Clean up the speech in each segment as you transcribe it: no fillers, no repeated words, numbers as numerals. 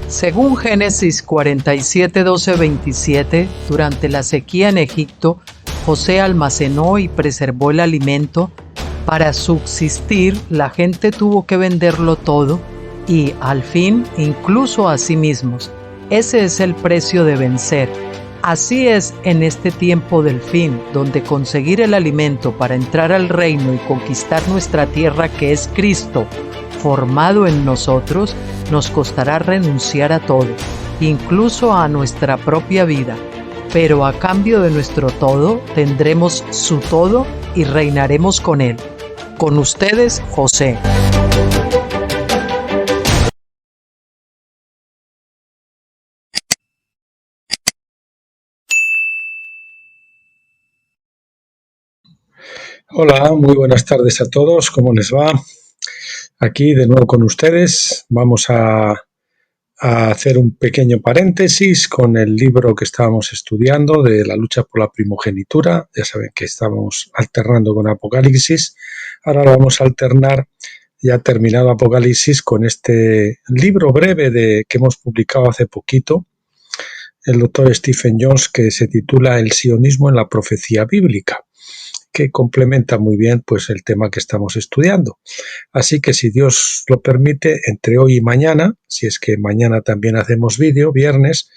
Según Génesis 47, 12, 27, durante la sequía en Egipto, José almacenó y preservó el alimento. Para subsistir, la gente tuvo que venderlo todo y, al fin, incluso a sí mismos. Ese es el precio de vencer. Así es en este tiempo del fin, donde conseguir el alimento para entrar al reino y conquistar nuestra tierra, que es Cristo, formado en nosotros, nos costará renunciar a todo, incluso a nuestra propia vida. Pero a cambio de nuestro todo, tendremos su todo y reinaremos con él. Con ustedes, José. Hola, muy buenas tardes a todos, ¿cómo les va? Aquí de nuevo con ustedes. Vamos a hacer un pequeño paréntesis con el libro que estábamos estudiando de la lucha por la primogenitura. Ya saben que estamos alternando con Apocalipsis. Ahora vamos a alternar, ya terminado Apocalipsis, con este libro breve que hemos publicado hace poquito, el doctor Stephen Jones, que se titula El sionismo en la profecía bíblica, que complementa muy bien pues el tema que estamos estudiando. Así que, si Dios lo permite, entre hoy y mañana, si es que mañana también hacemos vídeo, viernes,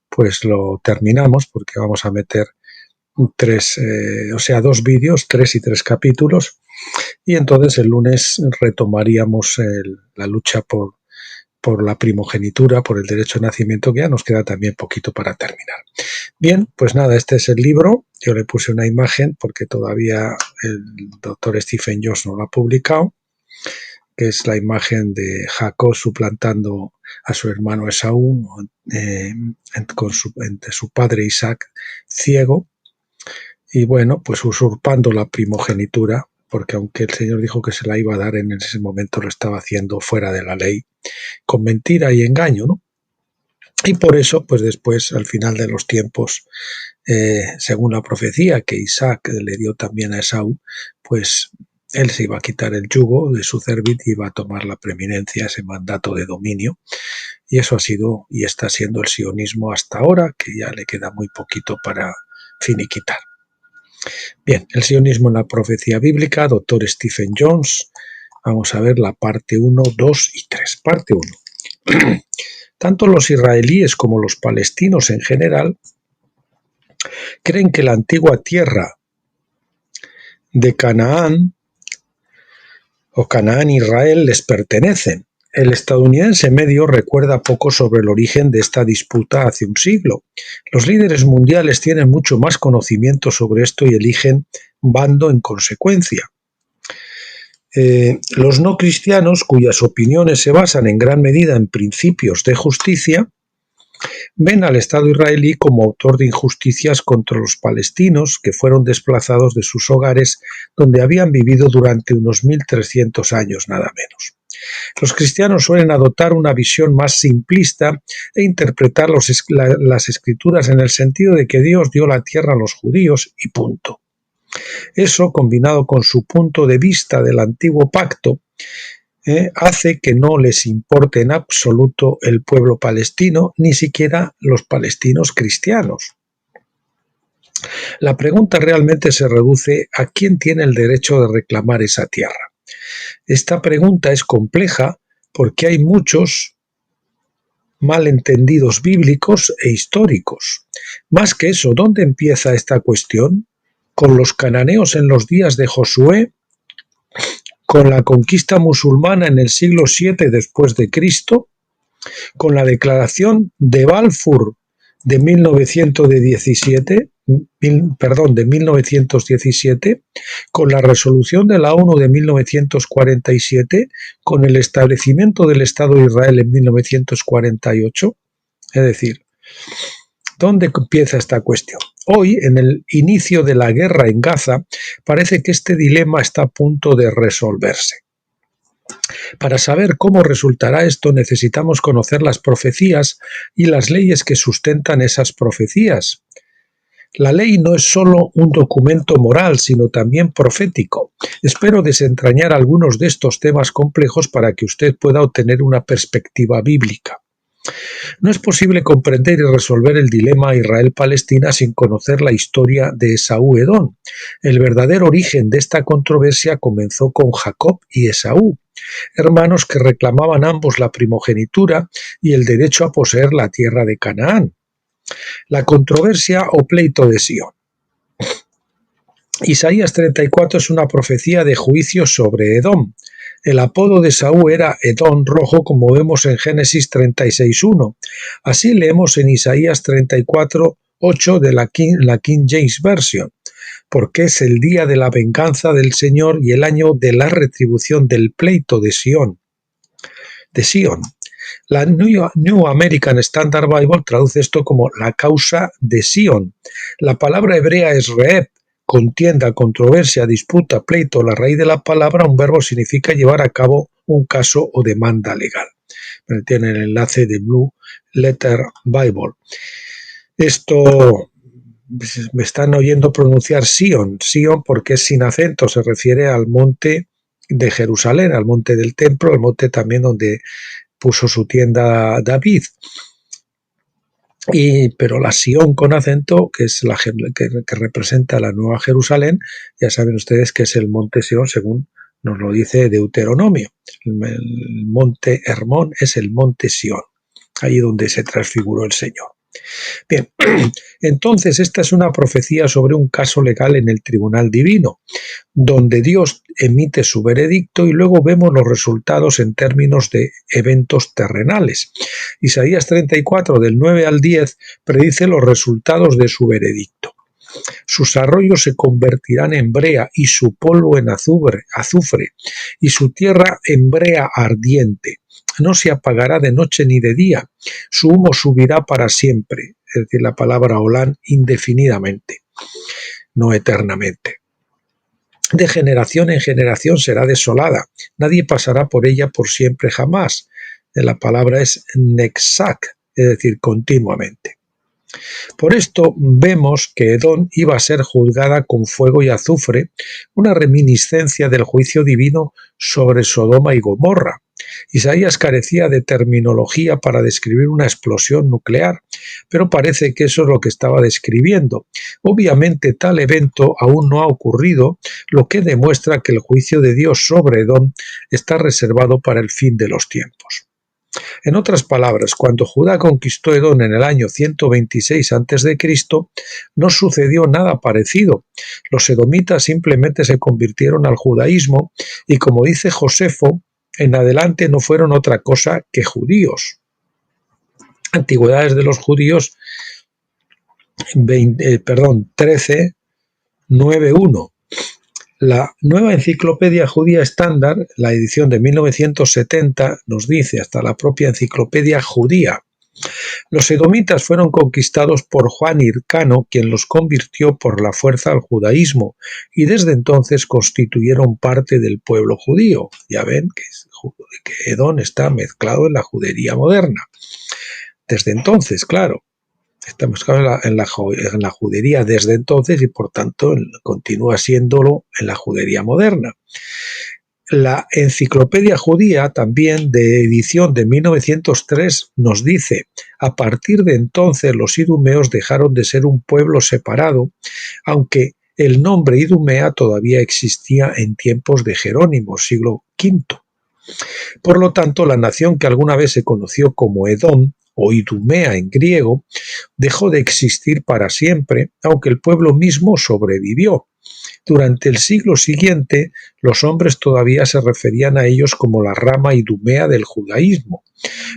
pues lo terminamos, porque vamos a meter dos vídeos, 3 y 3 capítulos, y entonces el lunes retomaríamos la lucha por la primogenitura, por el derecho de nacimiento, que ya nos queda también poquito para terminar. Bien, pues nada, este es el libro. Yo le puse una imagen porque todavía el doctor Stephen Jones no lo ha publicado, que es la imagen de Jacob suplantando a su hermano Esaú entre su padre Isaac ciego, y bueno, pues usurpando la primogenitura, porque aunque el Señor dijo que se la iba a dar, en ese momento lo estaba haciendo fuera de la ley, con mentira y engaño, ¿no? Y por eso, pues después, al final de los tiempos, según la profecía que Isaac le dio también a Esaú, pues él se iba a quitar el yugo de su cerviz y iba a tomar la preeminencia, ese mandato de dominio. Y eso ha sido y está siendo el sionismo hasta ahora, que ya le queda muy poquito para finiquitar. Bien, el sionismo en la profecía bíblica, doctor Stephen Jones. Vamos a ver la parte 1, 2 y 3. Parte 1. Tanto los israelíes como los palestinos en general creen que la antigua tierra de Canaán o Canaán-Israel les pertenecen. El estadounidense medio recuerda poco sobre el origen de esta disputa hace un siglo. Los líderes mundiales tienen mucho más conocimiento sobre esto y eligen bando en consecuencia. Los no cristianos, cuyas opiniones se basan en gran medida en principios de justicia, ven al Estado israelí como autor de injusticias contra los palestinos que fueron desplazados de sus hogares donde habían vivido durante unos 1300 años nada menos. Los cristianos suelen adoptar una visión más simplista e interpretar las escrituras en el sentido de que Dios dio la tierra a los judíos y punto. Eso, combinado con su punto de vista del antiguo pacto, hace que no les importe en absoluto el pueblo palestino, ni siquiera los palestinos cristianos. La pregunta realmente se reduce a quién tiene el derecho de reclamar esa tierra. Esta pregunta es compleja porque hay muchos malentendidos bíblicos e históricos. Más que eso, ¿dónde empieza esta cuestión? ¿Con los cananeos en los días de Josué? ¿Con la conquista musulmana en el siglo VII después de Cristo? ¿Con la declaración de Balfour de 1917? ¿Con la resolución de la ONU de 1947? ¿Con el establecimiento del Estado de Israel en 1948? Es decir, ¿dónde empieza esta cuestión? Hoy, en el inicio de la guerra en Gaza, parece que este dilema está a punto de resolverse. Para saber cómo resultará esto, necesitamos conocer las profecías y las leyes que sustentan esas profecías. La ley no es solo un documento moral, sino también profético. Espero desentrañar algunos de estos temas complejos para que usted pueda obtener una perspectiva bíblica. No es posible comprender y resolver el dilema Israel-Palestina sin conocer la historia de Esaú-Edom. El verdadero origen de esta controversia comenzó con Jacob y Esaú, hermanos que reclamaban ambos la primogenitura y el derecho a poseer la tierra de Canaán. La controversia o pleito de Sión. Isaías 34 es una profecía de juicio sobre Edom. El apodo de Esaú era Edom rojo, como vemos en Génesis 36:1. Así leemos en Isaías 34:8 de la King James Version, porque es el día de la venganza del Señor y el año de la retribución del pleito de Sión. La New American Standard Bible traduce esto como la causa de Sión. La palabra hebrea es reeb, contienda, controversia, disputa, pleito. La raíz de la palabra, un verbo, significa llevar a cabo un caso o demanda legal. Tiene el enlace de Blue Letter Bible. Esto me están oyendo pronunciar Sion porque es sin acento, se refiere al monte de Jerusalén, al monte del templo, al monte también donde puso su tienda David. Pero la Sion con acento, que es que representa la Nueva Jerusalén, ya saben ustedes que es el monte Sion, según nos lo dice Deuteronomio. El monte Hermón es el monte Sion, ahí donde se transfiguró el Señor. Bien, entonces esta es una profecía sobre un caso legal en el tribunal divino, donde Dios emite su veredicto y luego vemos los resultados en términos de eventos terrenales. Isaías 34, del 9 al 10, predice los resultados de su veredicto. Sus arroyos se convertirán en brea y su polvo en azufre, y su tierra en brea ardiente. No se apagará de noche ni de día, su humo subirá para siempre, es decir, la palabra olán, indefinidamente, no eternamente. De generación en generación será desolada, nadie pasará por ella por siempre jamás. La palabra es nexac, es decir, continuamente. Por esto vemos que Edom iba a ser juzgada con fuego y azufre, una reminiscencia del juicio divino sobre Sodoma y Gomorra. Isaías carecía de terminología para describir una explosión nuclear, pero parece que eso es lo que estaba describiendo. Obviamente tal evento aún no ha ocurrido, lo que demuestra que el juicio de Dios sobre Edom está reservado para el fin de los tiempos. En otras palabras, cuando Judá conquistó Edom en el año 126 a.C., no sucedió nada parecido. Los edomitas simplemente se convirtieron al judaísmo y, como dice Josefo, en adelante no fueron otra cosa que judíos. Antigüedades de los Judíos 13:9:1. La Nueva Enciclopedia Judía Estándar, la edición de 1970, nos dice, hasta la propia Enciclopedia Judía: los edomitas fueron conquistados por Juan Hircano, quien los convirtió por la fuerza al judaísmo, y desde entonces constituyeron parte del pueblo judío. Ya ven que Edom está mezclado en la judería moderna. Desde entonces, claro, está mezclado en la judería desde entonces y por tanto continúa siéndolo en la judería moderna. La Enciclopedia Judía, también de edición de 1903, nos dice: a partir de entonces los idumeos dejaron de ser un pueblo separado, aunque el nombre Idumea todavía existía en tiempos de Jerónimo, siglo V. Por lo tanto, la nación que alguna vez se conoció como Edom, o Idumea en griego, dejó de existir para siempre, aunque el pueblo mismo sobrevivió. Durante el siglo siguiente, los hombres todavía se referían a ellos como la rama idumea del judaísmo,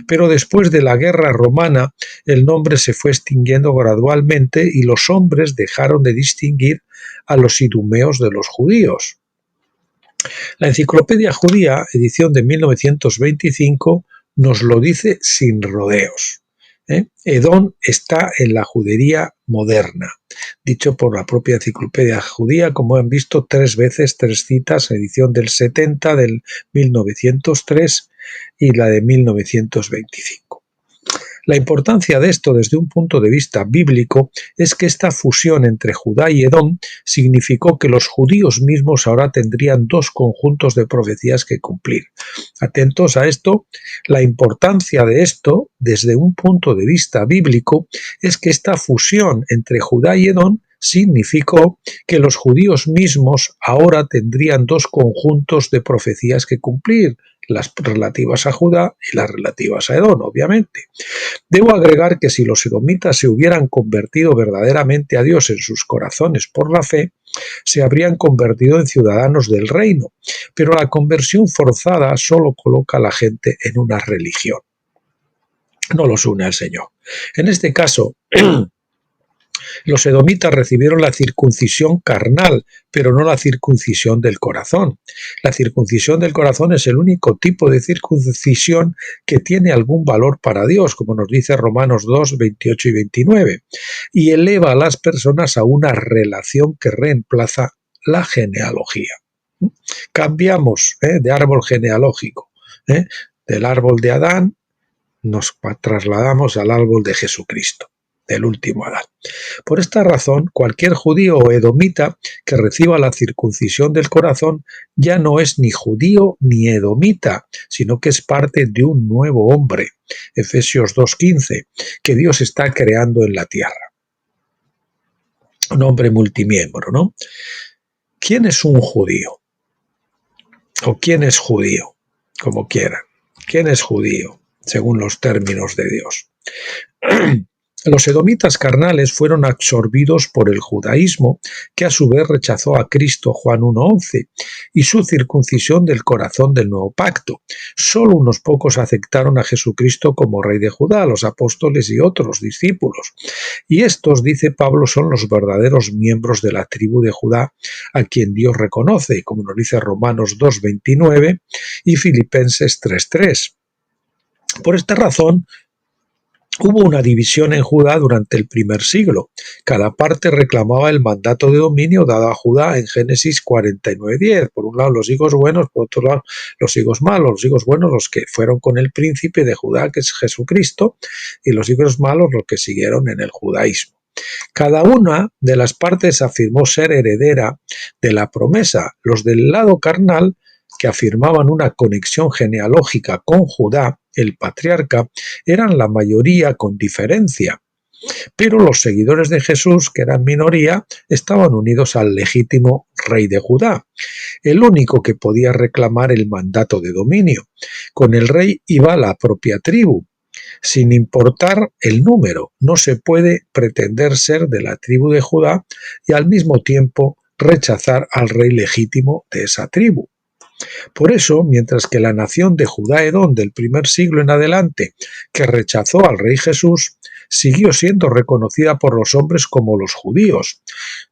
pero después de la guerra romana, el nombre se fue extinguiendo gradualmente y los hombres dejaron de distinguir a los idumeos de los judíos. La Enciclopedia Judía, edición de 1925, nos lo dice sin rodeos. Edom está en la judería moderna, dicho por la propia Enciclopedia Judía, como han visto 3 veces, 3 citas, edición del 70, del 1903 y la de 1925. La importancia de esto desde un punto de vista bíblico es que esta fusión entre Judá y Edom significó que los judíos mismos ahora tendrían dos conjuntos de profecías que cumplir. Atentos a esto, la importancia de esto desde un punto de vista bíblico es que esta fusión entre Judá y Edom significó que los judíos mismos ahora tendrían dos conjuntos de profecías que cumplir, las relativas a Judá y las relativas a Edom, obviamente. Debo agregar que si los edomitas se hubieran convertido verdaderamente a Dios en sus corazones por la fe, se habrían convertido en ciudadanos del reino, pero la conversión forzada solo coloca a la gente en una religión, no los une al Señor. En este caso, los edomitas recibieron la circuncisión carnal, pero no la circuncisión del corazón. La circuncisión del corazón es el único tipo de circuncisión que tiene algún valor para Dios, como nos dice Romanos 2, 28 y 29, y eleva a las personas a una relación que reemplaza la genealogía. Cambiamos de árbol genealógico, del árbol de Adán nos trasladamos al árbol de Jesucristo, del último Adán. Por esta razón, cualquier judío o edomita que reciba la circuncisión del corazón ya no es ni judío ni edomita, sino que es parte de un nuevo hombre, Efesios 2:15, que Dios está creando en la tierra. Un hombre multimiembro, ¿no? ¿Quién es un judío? ¿O quién es judío? Como quieran. ¿Quién es judío? Según los términos de Dios. Los edomitas carnales fueron absorbidos por el judaísmo, que a su vez rechazó a Cristo, Juan 1:11, y su circuncisión del corazón del nuevo pacto. Solo unos pocos aceptaron a Jesucristo como rey de Judá, los apóstoles y otros discípulos. Y estos, dice Pablo, son los verdaderos miembros de la tribu de Judá, a quien Dios reconoce, como nos dice Romanos 2:29 y Filipenses 3:3. Por esta razón, hubo una división en Judá durante el primer siglo. Cada parte reclamaba el mandato de dominio dado a Judá en Génesis 49:10. Por un lado los hijos buenos, por otro lado los hijos malos. Los hijos buenos los que fueron con el príncipe de Judá, que es Jesucristo, y los hijos malos los que siguieron en el judaísmo. Cada una de las partes afirmó ser heredera de la promesa. Los del lado carnal, que afirmaban una conexión genealógica con Judá, el patriarca, eran la mayoría con diferencia. Pero los seguidores de Jesús, que eran minoría, estaban unidos al legítimo rey de Judá, el único que podía reclamar el mandato de dominio. Con el rey iba la propia tribu, sin importar el número. No se puede pretender ser de la tribu de Judá y al mismo tiempo rechazar al rey legítimo de esa tribu. Por eso, mientras que la nación de Judá-Edom del primer siglo en adelante, que rechazó al rey Jesús, siguió siendo reconocida por los hombres como los judíos,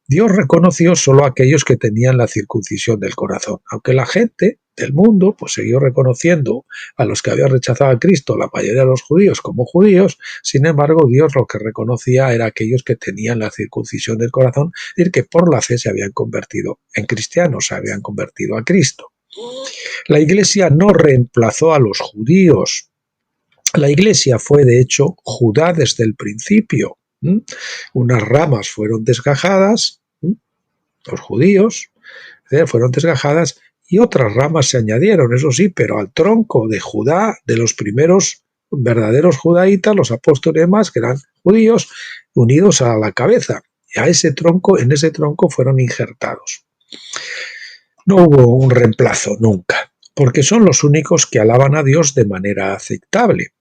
Dios reconoció solo a aquellos que tenían la circuncisión del corazón, aunque la gente del mundo pues siguió reconociendo a los que habían rechazado a Cristo, la mayoría de los judíos, como judíos. Sin embargo, Dios lo que reconocía era aquellos que tenían la circuncisión del corazón, es decir, que por la fe se habían convertido en cristianos, se habían convertido a Cristo. La Iglesia no reemplazó a los judíos. La Iglesia fue, de hecho, Judá desde el principio. Unas ramas fueron desgajadas, los judíos fueron desgajadas, y otras ramas se añadieron, eso sí, pero al tronco de Judá, de los primeros verdaderos judaítas, los apóstoles y demás, que eran judíos, unidos a la cabeza. Y a ese tronco, en ese tronco fueron injertados. No hubo un reemplazo nunca, porque son los únicos que alaban a Dios de manera aceptable.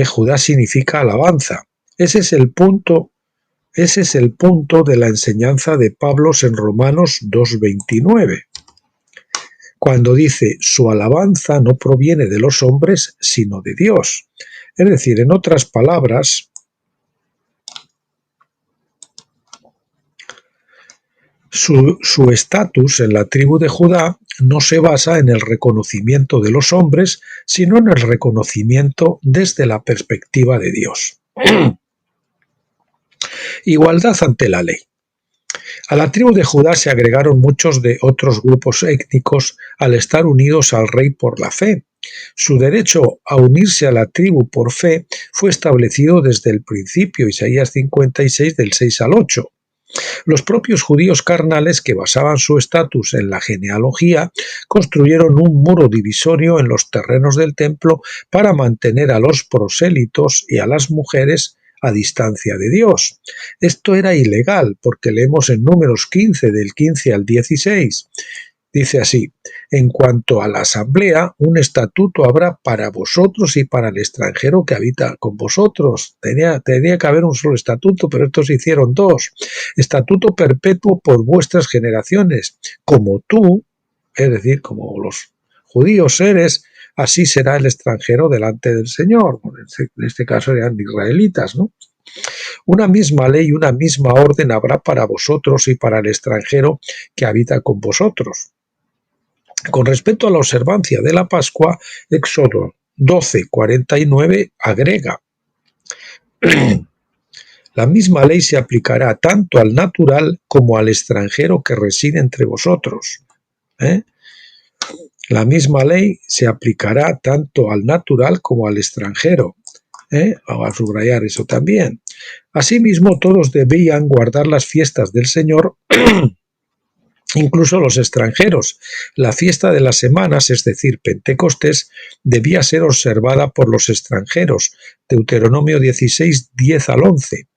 Judá significa alabanza. Ese es el punto de la enseñanza de Pablo en Romanos 2:29, cuando dice: su alabanza no proviene de los hombres, sino de Dios. Es decir, en otras palabras, su estatus en la tribu de Judá no se basa en el reconocimiento de los hombres, sino en el reconocimiento desde la perspectiva de Dios. Igualdad ante la ley. A la tribu de Judá se agregaron muchos de otros grupos étnicos al estar unidos al rey por la fe. Su derecho a unirse a la tribu por fe fue establecido desde el principio, Isaías 56 del 6 al 8. Los propios judíos carnales, que basaban su estatus en la genealogía, construyeron un muro divisorio en los terrenos del templo para mantener a los prosélitos y a las mujeres a distancia de Dios. Esto era ilegal, porque leemos en Números 15, del 15 al 16. Dice así: en cuanto a la asamblea, un estatuto habrá para vosotros y para el extranjero que habita con vosotros. Tenía que haber un solo estatuto, pero estos hicieron dos. Estatuto perpetuo por vuestras generaciones. Como tú, es decir, como los judíos eres, así será el extranjero delante del Señor. En este caso eran israelitas, ¿no? Una misma ley y una misma orden habrá para vosotros y para el extranjero que habita con vosotros. Con respecto a la observancia de la Pascua, Éxodo 12:49 agrega: la misma ley se aplicará tanto al natural como al extranjero que reside entre vosotros. La misma ley se aplicará tanto al natural como al extranjero. Vamos a subrayar eso también. Asimismo, todos debían guardar las fiestas del Señor, incluso los extranjeros. La fiesta de las semanas, es decir, Pentecostés, debía ser observada por los extranjeros, Deuteronomio 16, 10 al 11.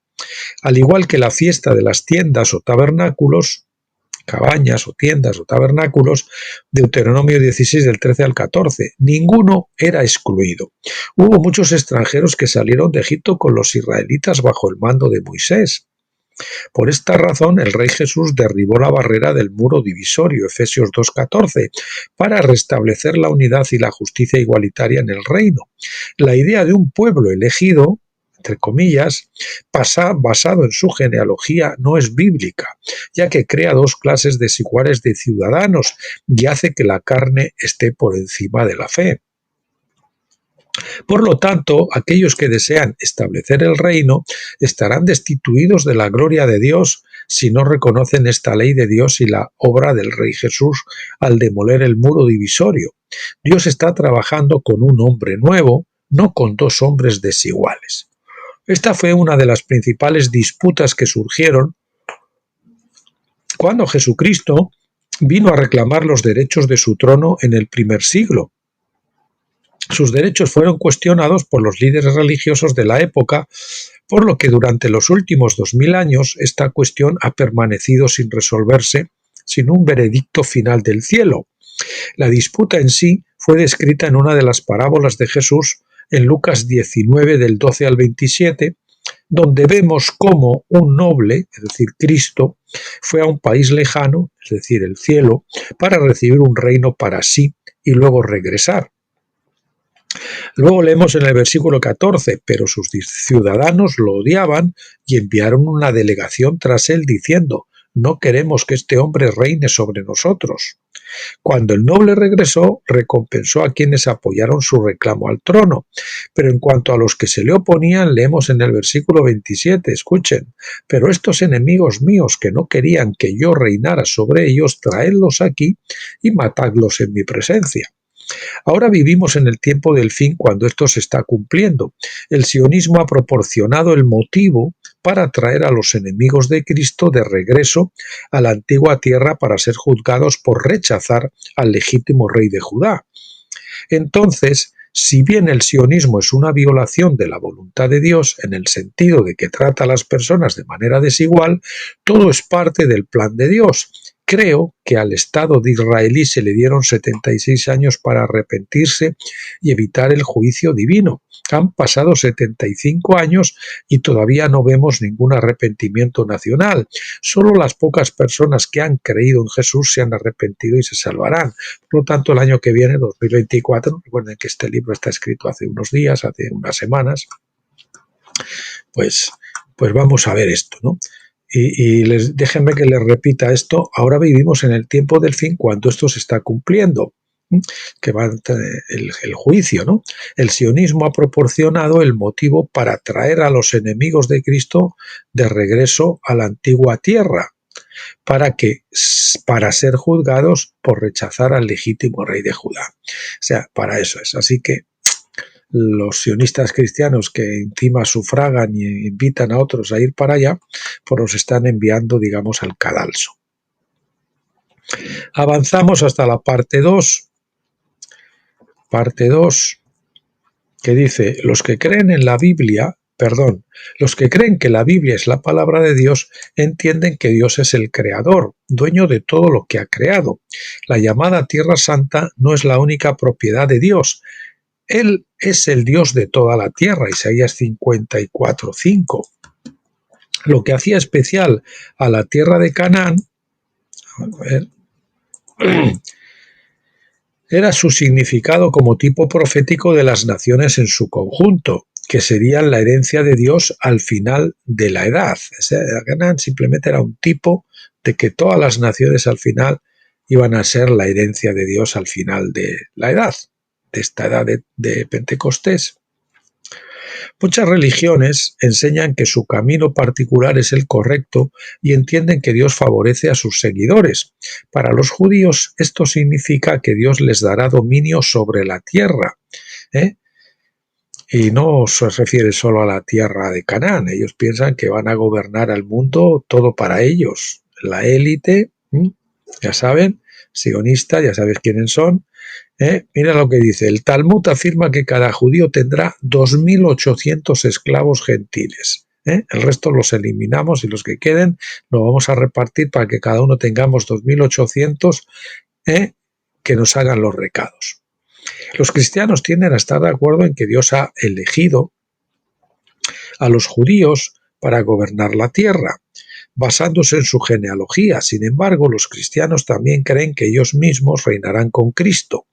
Al igual que la fiesta de las tiendas o tabernáculos, cabañas o tiendas o tabernáculos, Deuteronomio 16 del 13 al 14, ninguno era excluido. Hubo muchos extranjeros que salieron de Egipto con los israelitas bajo el mando de Moisés. Por esta razón, el Rey Jesús derribó la barrera del muro divisorio, Efesios 2:14, para restablecer la unidad y la justicia igualitaria en el reino. La idea de un pueblo elegido, entre comillas, basado en su genealogía, no es bíblica, ya que crea dos clases desiguales de ciudadanos y hace que la carne esté por encima de la fe. Por lo tanto, aquellos que desean establecer el reino estarán destituidos de la gloria de Dios si no reconocen esta ley de Dios y la obra del Rey Jesús al demoler el muro divisorio. Dios está trabajando con un hombre nuevo, no con dos hombres desiguales. Esta fue una de las principales disputas que surgieron cuando Jesucristo vino a reclamar los derechos de su trono en el primer siglo. Sus derechos fueron cuestionados por los líderes religiosos de la época, por lo que durante los últimos 2000 años esta cuestión ha permanecido sin resolverse, sin un veredicto final del cielo. La disputa en sí fue descrita en una de las parábolas de Jesús en Lucas 19 del 12 al 27, donde vemos cómo un noble, es decir, Cristo, fue a un país lejano, es decir, el cielo, para recibir un reino para sí y luego regresar. Luego leemos en el versículo 14, pero sus ciudadanos lo odiaban y enviaron una delegación tras él diciendo: no queremos que este hombre reine sobre nosotros. Cuando el noble regresó, recompensó a quienes apoyaron su reclamo al trono. Pero en cuanto a los que se le oponían, leemos en el versículo 27, escuchen: pero estos enemigos míos que no querían que yo reinara sobre ellos, traedlos aquí y matadlos en mi presencia. Ahora vivimos en el tiempo del fin cuando esto se está cumpliendo. El sionismo ha proporcionado el motivo para traer a los enemigos de Cristo de regreso a la antigua tierra para ser juzgados por rechazar al legítimo rey de Judá. Entonces, si bien el sionismo es una violación de la voluntad de Dios en el sentido de que trata a las personas de manera desigual, todo es parte del plan de Dios. Creo que al Estado de Israel se le dieron 76 años para arrepentirse y evitar el juicio divino. Han pasado 75 años y todavía no vemos ningún arrepentimiento nacional. Solo las pocas personas que han creído en Jesús se han arrepentido y se salvarán. Por lo tanto, el año que viene, 2024, recuerden que este libro está escrito hace unos días, hace unas semanas, pues vamos a ver esto, ¿no? Déjenme que les repita esto. Ahora vivimos en el tiempo del fin cuando esto se está cumpliendo, que va el juicio, ¿no? El sionismo ha proporcionado el motivo para traer a los enemigos de Cristo de regreso a la antigua tierra. para ser juzgados por rechazar al legítimo rey de Judá. O sea, para eso es. Así que los sionistas cristianos que encima sufragan y invitan a otros a ir para allá, pues los están enviando, digamos, al cadalso. Avanzamos hasta la parte 2. Parte 2, que dice, los que creen que la Biblia es la palabra de Dios, entienden que Dios es el creador, dueño de todo lo que ha creado. La llamada Tierra Santa no es la única propiedad de Dios. Él es el Dios de toda la tierra, Isaías 54:5. Lo que hacía especial a la tierra de Canaán, era su significado como tipo profético de las naciones en su conjunto, que serían la herencia de Dios al final de la edad. Canaán simplemente era un tipo de que todas las naciones al final iban a ser la herencia de Dios al final de la edad, de esta edad de Pentecostés. Muchas religiones enseñan que su camino particular es el correcto y entienden que Dios favorece a sus seguidores. Para los judíos esto significa que Dios les dará dominio sobre la tierra, y no se refiere solo a la tierra de Canaán. Ellos piensan que van a gobernar al mundo todo para ellos. La élite, ya saben, sionista, ya sabes quiénes son. Mira lo que dice, el Talmud afirma que cada judío tendrá 2.800 esclavos gentiles. El resto los eliminamos y los que queden los vamos a repartir para que cada uno tengamos 2.800 que nos hagan los recados. Los cristianos tienden a estar de acuerdo en que Dios ha elegido a los judíos para gobernar la tierra, basándose en su genealogía. Sin embargo, los cristianos también creen que ellos mismos reinarán con Cristo.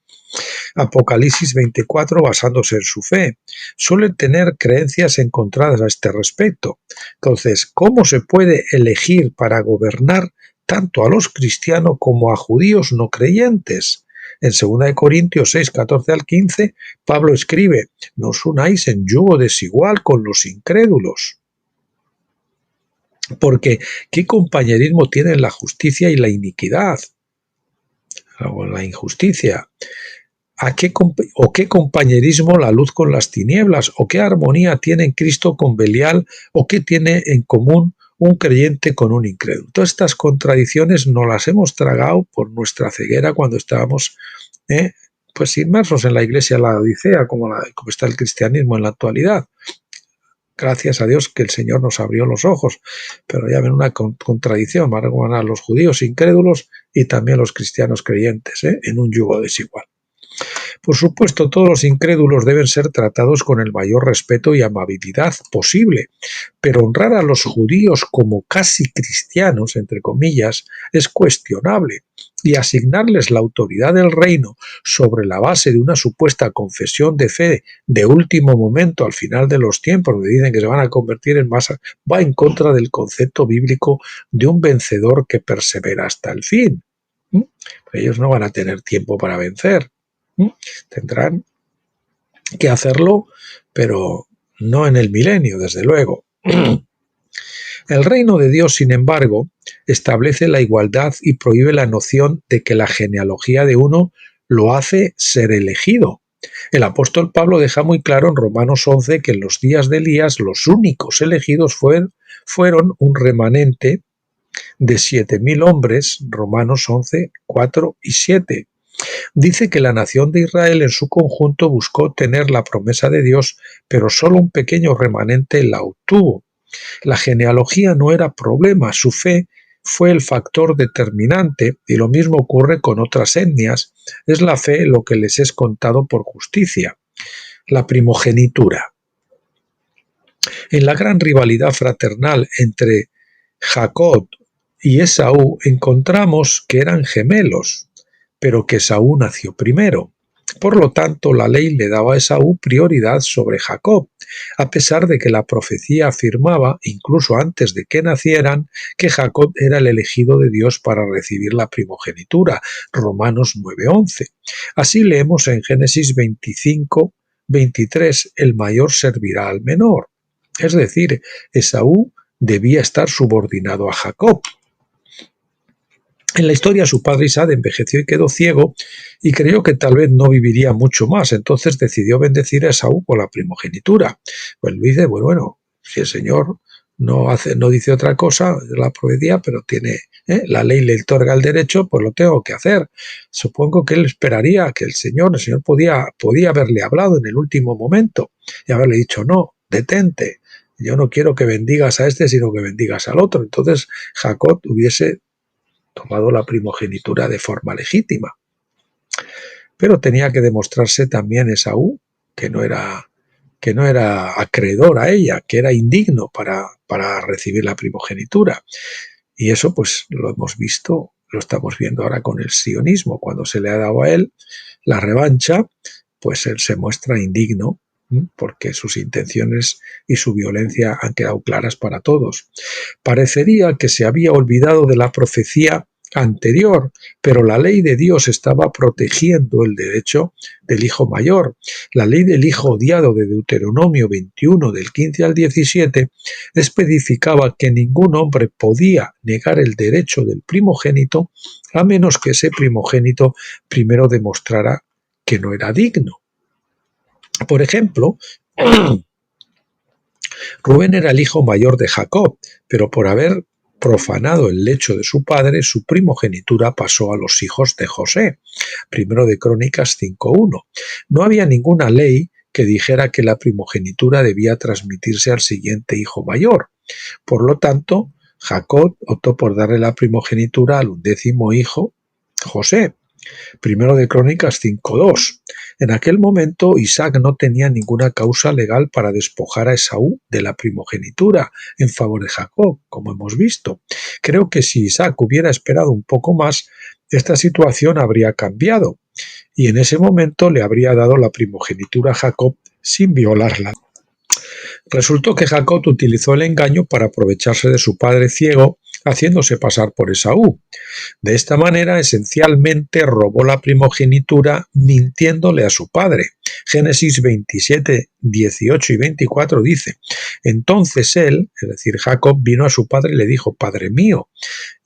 Apocalipsis 24, basándose en su fe, suelen tener creencias encontradas a este respecto. Entonces, ¿cómo se puede elegir para gobernar tanto a los cristianos como a judíos no creyentes? En 2 Corintios 6, 14 al 15, Pablo escribe, no os unáis en yugo desigual con los incrédulos. Porque, ¿qué compañerismo tienen la justicia y la iniquidad? O la injusticia. ¿Qué compañerismo la luz con las tinieblas? ¿O qué armonía tiene Cristo con Belial? ¿O qué tiene en común un creyente con un incrédulo? Todas estas contradicciones nos las hemos tragado por nuestra ceguera cuando estábamos pues inmersos en la iglesia de la Odisea, como está el cristianismo en la actualidad. Gracias a Dios que el Señor nos abrió los ojos, pero ya ven una contradicción, van a los judíos incrédulos y también los cristianos creyentes, en un yugo desigual. Por supuesto, todos los incrédulos deben ser tratados con el mayor respeto y amabilidad posible, pero honrar a los judíos como casi cristianos, entre comillas, es cuestionable, y asignarles la autoridad del reino sobre la base de una supuesta confesión de fe de último momento al final de los tiempos, donde dicen que se van a convertir en masa, va en contra del concepto bíblico de un vencedor que persevera hasta el fin. Ellos no van a tener tiempo para vencer. Tendrán que hacerlo, pero no en el milenio, desde luego. El reino de Dios, sin embargo, establece la igualdad y prohíbe la noción de que la genealogía de uno lo hace ser elegido. El apóstol Pablo deja muy claro en Romanos 11 que en los días de Elías los únicos elegidos fueron un remanente de 7.000 hombres, Romanos 11, 4 y 7. Dice que la nación de Israel en su conjunto buscó tener la promesa de Dios, pero solo un pequeño remanente la obtuvo. La genealogía no era problema, su fe fue el factor determinante, y lo mismo ocurre con otras etnias. Es la fe lo que les es contado por justicia. La primogenitura. En la gran rivalidad fraternal entre Jacob y Esaú encontramos que eran gemelos, pero que Esaú nació primero. Por lo tanto, la ley le daba a Esaú prioridad sobre Jacob, a pesar de que la profecía afirmaba, incluso antes de que nacieran, que Jacob era el elegido de Dios para recibir la primogenitura, Romanos 9:11. Así leemos en Génesis 25:23, el mayor servirá al menor. Es decir, Esaú debía estar subordinado a Jacob. En la historia su padre Isaac envejeció y quedó ciego y creyó que tal vez no viviría mucho más, entonces decidió bendecir a Esaú por la primogenitura. Pues lo dice, bueno, si el Señor no dice otra cosa, la profecía, pero tiene, la ley le otorga el derecho, pues lo tengo que hacer. Supongo que él esperaría que el Señor podía haberle hablado en el último momento y haberle dicho, no, detente, yo no quiero que bendigas a este, sino que bendigas al otro. Entonces Jacob hubiese tomado la primogenitura de forma legítima. Pero tenía que demostrarse también Esaú que no era acreedor a ella, que era indigno para recibir la primogenitura. Y eso pues lo hemos visto, lo estamos viendo ahora con el sionismo. Cuando se le ha dado a él la revancha, pues él se muestra indigno porque sus intenciones y su violencia han quedado claras para todos. Parecería que se había olvidado de la profecía anterior, pero la ley de Dios estaba protegiendo el derecho del hijo mayor. La ley del hijo odiado de Deuteronomio 21, del 15 al 17, especificaba que ningún hombre podía negar el derecho del primogénito a menos que ese primogénito primero demostrara que no era digno. Por ejemplo, Rubén era el hijo mayor de Jacob, pero por haber profanado el lecho de su padre, su primogenitura pasó a los hijos de José. Primero de Crónicas 5:1. No había ninguna ley que dijera que la primogenitura debía transmitirse al siguiente hijo mayor. Por lo tanto, Jacob optó por darle la primogenitura al 11º hijo, José. Primero de Crónicas 5:2. En aquel momento Isaac no tenía ninguna causa legal para despojar a Esaú de la primogenitura en favor de Jacob, como hemos visto. Creo que si Isaac hubiera esperado un poco más, esta situación habría cambiado y en ese momento le habría dado la primogenitura a Jacob sin violarla. Resultó que Jacob utilizó el engaño para aprovecharse de su padre ciego, haciéndose pasar por Esaú. De esta manera, esencialmente robó la primogenitura mintiéndole a su padre. Génesis 27, 18 y 24 dice: Entonces él, es decir, Jacob, vino a su padre y le dijo: Padre mío.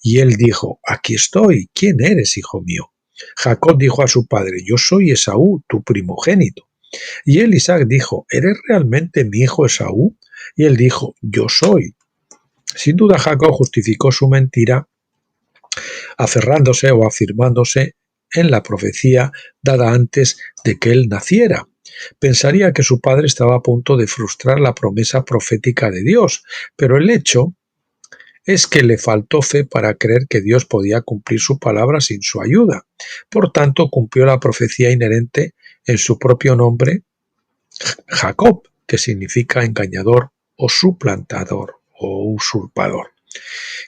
Y él dijo: Aquí estoy, ¿quién eres, hijo mío? Jacob dijo a su padre: Yo soy Esaú, tu primogénito. Y él, Isaac, dijo: ¿Eres realmente mi hijo Esaú? Y él dijo: Yo soy. Sin duda Jacob justificó su mentira aferrándose o afirmándose en la profecía dada antes de que él naciera. Pensaría que su padre estaba a punto de frustrar la promesa profética de Dios, pero el hecho es que le faltó fe para creer que Dios podía cumplir su palabra sin su ayuda. Por tanto, cumplió la profecía inherente en su propio nombre, Jacob, que significa engañador o suplantador o usurpador.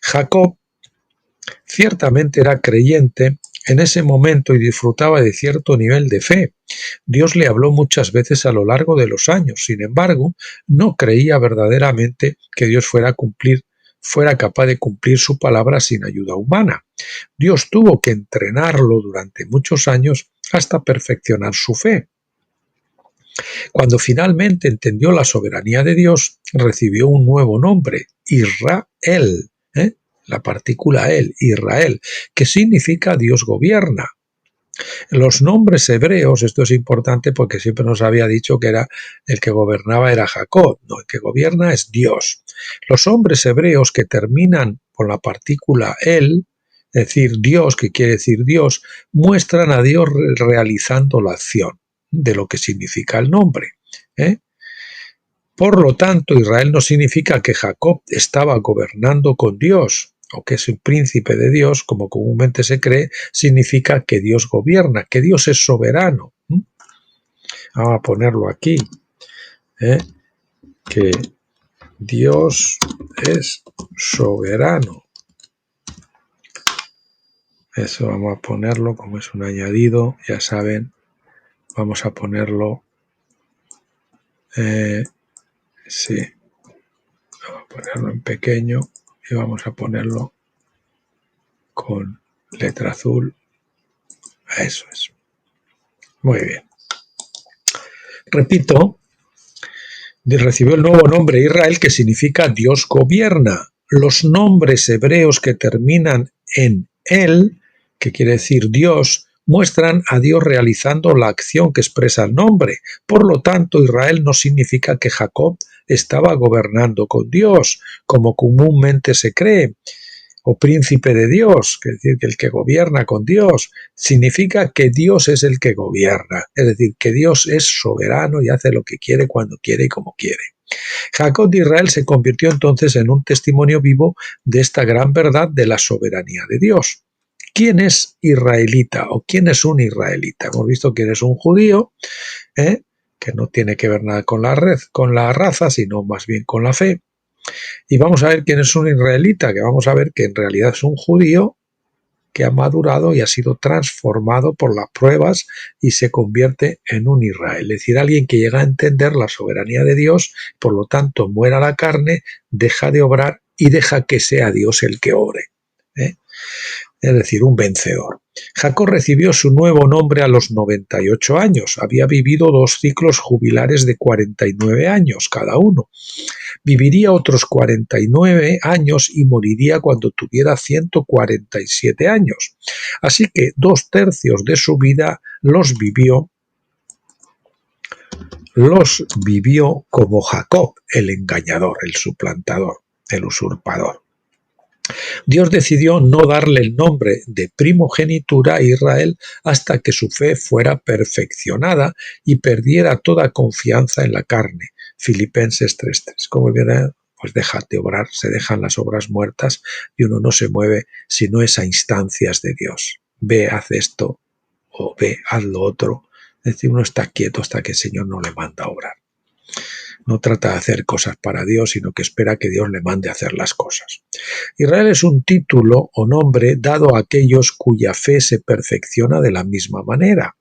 Jacob ciertamente era creyente en ese momento y disfrutaba de cierto nivel de fe. Dios le habló muchas veces a lo largo de los años. Sin embargo, no creía verdaderamente que Dios fuera capaz de cumplir su palabra sin ayuda humana. Dios tuvo que entrenarlo durante muchos años hasta perfeccionar su fe. Cuando finalmente entendió la soberanía de Dios, recibió un nuevo nombre, Israel, la partícula el, Israel, que significa Dios gobierna. Los nombres hebreos, esto es importante porque siempre nos había dicho que era el que gobernaba era Jacob, no, el que gobierna es Dios. Los nombres hebreos que terminan con la partícula el, es decir, Dios, que quiere decir Dios, muestran a Dios realizando la acción de lo que significa el nombre. Por lo tanto, Israel no significa que Jacob estaba gobernando con Dios, o que es un príncipe de Dios, como comúnmente se cree, significa que Dios gobierna, que Dios es soberano. Vamos a ponerlo aquí, que Dios es soberano. Eso vamos a ponerlo, como es un añadido, ya saben, vamos a ponerlo, sí, vamos a ponerlo en pequeño y vamos a ponerlo con letra azul. Eso es. Muy bien. Repito, recibió el nuevo nombre Israel, que significa Dios gobierna. Los nombres hebreos que terminan en él, que quiere decir Dios, muestran a Dios realizando la acción que expresa el nombre. Por lo tanto, Israel no significa que Jacob estaba gobernando con Dios, como comúnmente se cree, o príncipe de Dios, es decir, que el que gobierna con Dios, significa que Dios es el que gobierna, es decir, que Dios es soberano y hace lo que quiere, cuando quiere y como quiere. Jacob de Israel se convirtió entonces en un testimonio vivo de esta gran verdad de la soberanía de Dios. ¿Quién es israelita o quién es un israelita? Hemos visto quién es un judío, que no tiene que ver nada con la raza, sino más bien con la fe. Y vamos a ver quién es un israelita, que vamos a ver que en realidad es un judío que ha madurado y ha sido transformado por las pruebas y se convierte en un Israel. Es decir, alguien que llega a entender la soberanía de Dios, por lo tanto muera la carne, deja de obrar y deja que sea Dios el que obre. Es decir, un vencedor. Jacob recibió su nuevo nombre a los 98 años. Había vivido 2 ciclos jubilares de 49 años cada uno. Viviría otros 49 años y moriría cuando tuviera 147 años. Así que 2/3 de su vida los vivió como Jacob, el engañador, el suplantador, el usurpador. Dios decidió no darle el nombre de primogenitura a Israel hasta que su fe fuera perfeccionada y perdiera toda confianza en la carne. Filipenses 3:3. Como viene, pues déjate obrar, se dejan las obras muertas y uno no se mueve si no es a instancias de Dios. Ve, haz esto, o ve, haz lo otro. Es decir, uno está quieto hasta que el Señor no le manda a obrar. No trata de hacer cosas para Dios, sino que espera que Dios le mande a hacer las cosas. Israel es un título o nombre dado a aquellos cuya fe se perfecciona de la misma manera.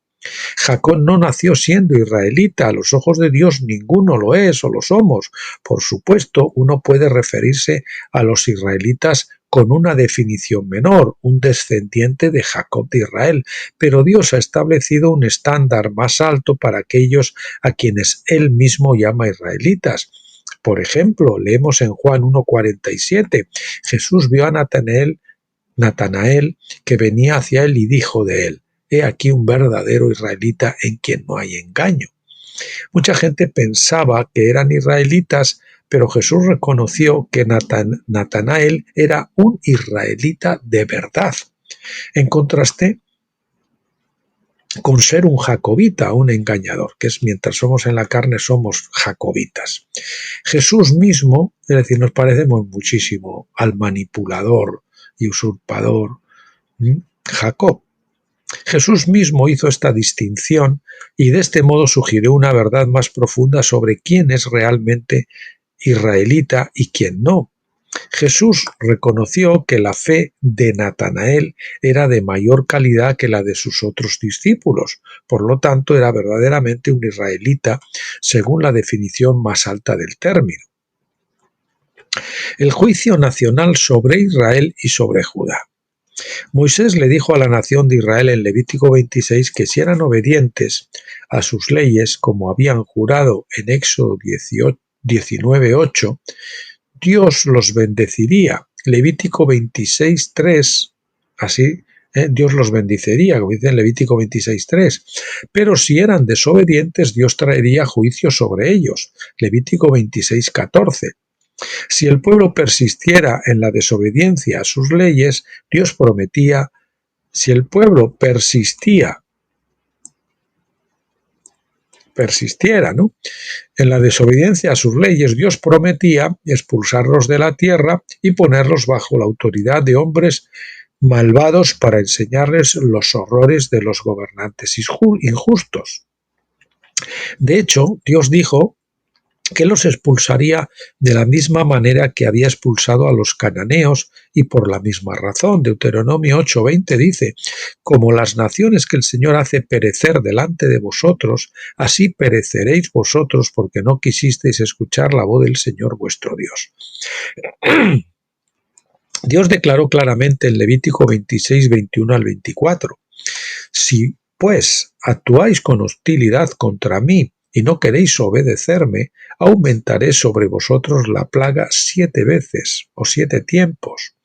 Jacob no nació siendo israelita, a los ojos de Dios ninguno lo es o lo somos. Por supuesto, uno puede referirse a los israelitas con una definición menor, un descendiente de Jacob de Israel, pero Dios ha establecido un estándar más alto para aquellos a quienes Él mismo llama israelitas. Por ejemplo, leemos en Juan 1:47, Jesús vio a Natanael que venía hacia él y dijo de él, he aquí un verdadero israelita en quien no hay engaño. Mucha gente pensaba que eran israelitas, pero Jesús reconoció que Natanael era un israelita de verdad, en contraste con ser un jacobita, un engañador, que es mientras somos en la carne somos jacobitas. Jesús mismo, es decir, nos parecemos muchísimo al manipulador y usurpador Jacob. Jesús mismo hizo esta distinción y de este modo sugirió una verdad más profunda sobre quién es realmente israelita y quién no. Jesús reconoció que la fe de Natanael era de mayor calidad que la de sus otros discípulos, por lo tanto era verdaderamente un israelita según la definición más alta del término. El juicio nacional sobre Israel y sobre Judá. Moisés le dijo a la nación de Israel en Levítico 26 que si eran obedientes a sus leyes, como habían jurado en Éxodo 19:8, Dios los bendeciría. Levítico 26:3, así, Dios los bendeciría, como dice en Levítico 26:3. Pero si eran desobedientes, Dios traería juicio sobre ellos. Levítico 26:14. Si el pueblo persistiera en la desobediencia a sus leyes, Dios prometía, si el pueblo persistiera, ¿no?, en la desobediencia a sus leyes, Dios prometía expulsarlos de la tierra y ponerlos bajo la autoridad de hombres malvados para enseñarles los horrores de los gobernantes injustos. De hecho, Dios dijo que los expulsaría de la misma manera que había expulsado a los cananeos y por la misma razón. Deuteronomio 8:20 dice, como las naciones que el Señor hace perecer delante de vosotros, así pereceréis vosotros porque no quisisteis escuchar la voz del Señor vuestro Dios. Dios declaró claramente en Levítico 26:21 al 24, si pues actuáis con hostilidad contra mí y no queréis obedecerme, aumentaré sobre vosotros la plaga 7 veces o 7 tiempos.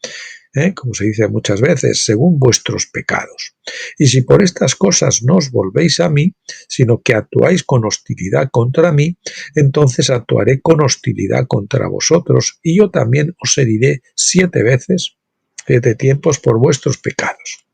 como se dice muchas veces, según vuestros pecados. Y si por estas cosas no os volvéis a mí, sino que actuáis con hostilidad contra mí, entonces actuaré con hostilidad contra vosotros, y yo también os heriré 7 veces, 7 tiempos por vuestros pecados.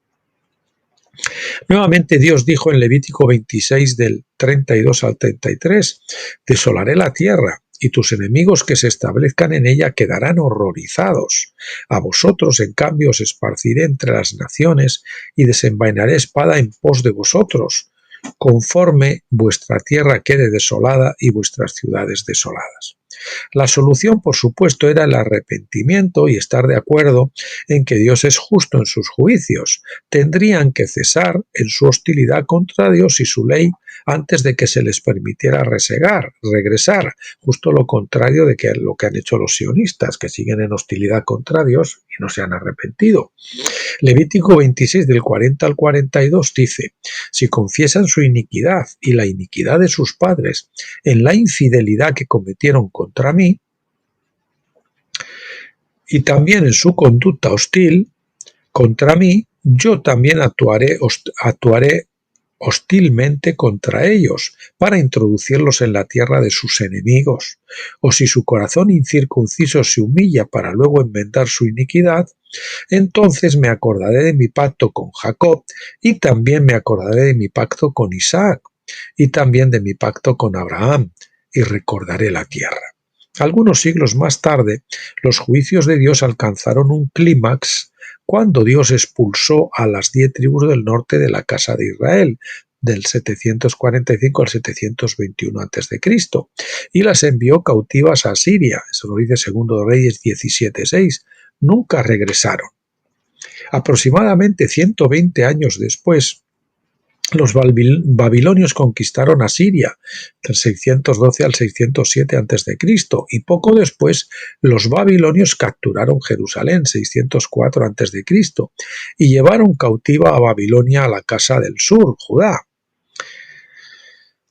Nuevamente Dios dijo en Levítico 26 del 32 al 33, desolaré la tierra, y tus enemigos que se establezcan en ella quedarán horrorizados. A vosotros, en cambio, os esparciré entre las naciones, y desenvainaré espada en pos de vosotros, conforme vuestra tierra quede desolada y vuestras ciudades desoladas. La solución, por supuesto, era el arrepentimiento y estar de acuerdo en que Dios es justo en sus juicios. Tendrían que cesar en su hostilidad contra Dios y su ley antes de que se les permitiera regresar, justo lo contrario de que lo que han hecho los sionistas, que siguen en hostilidad contra Dios y no se han arrepentido. Levítico 26 del 40 al 42 dice, si confiesan su iniquidad y la iniquidad de sus padres en la infidelidad que cometieron contra mí, y también en su conducta hostil contra mí, yo también actuaré hostilmente contra ellos, para introducirlos en la tierra de sus enemigos. O si su corazón incircunciso se humilla para luego enmendar su iniquidad, entonces me acordaré de mi pacto con Jacob, y también me acordaré de mi pacto con Isaac, y también de mi pacto con Abraham, y recordaré la tierra. Algunos siglos más tarde, los juicios de Dios alcanzaron un clímax cuando Dios expulsó a las 10 tribus del norte de la casa de Israel, del 745 al 721 a.C., y las envió cautivas a Siria. Eso lo dice Segundo Reyes 17:6. Nunca regresaron. Aproximadamente 120 años después, los babilonios conquistaron a Siria, del 612 al 607 a.C., y poco después los babilonios capturaron Jerusalén, 604 a.C., y llevaron cautiva a Babilonia a la casa del sur, Judá.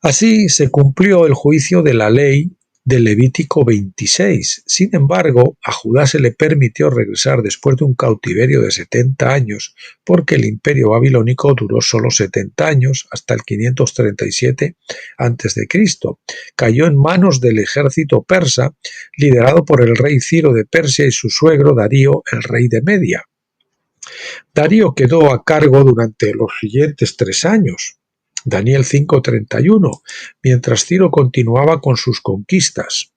Así se cumplió el juicio de la ley de Levítico 26. Sin embargo, a Judá se le permitió regresar después de un cautiverio de 70 años, porque el imperio babilónico duró solo 70 años, hasta el 537 a.C. Cayó en manos del ejército persa, liderado por el rey Ciro de Persia y su suegro Darío, el rey de Media. Darío quedó a cargo durante los siguientes 3 años. Daniel 5:31, mientras Ciro continuaba con sus conquistas.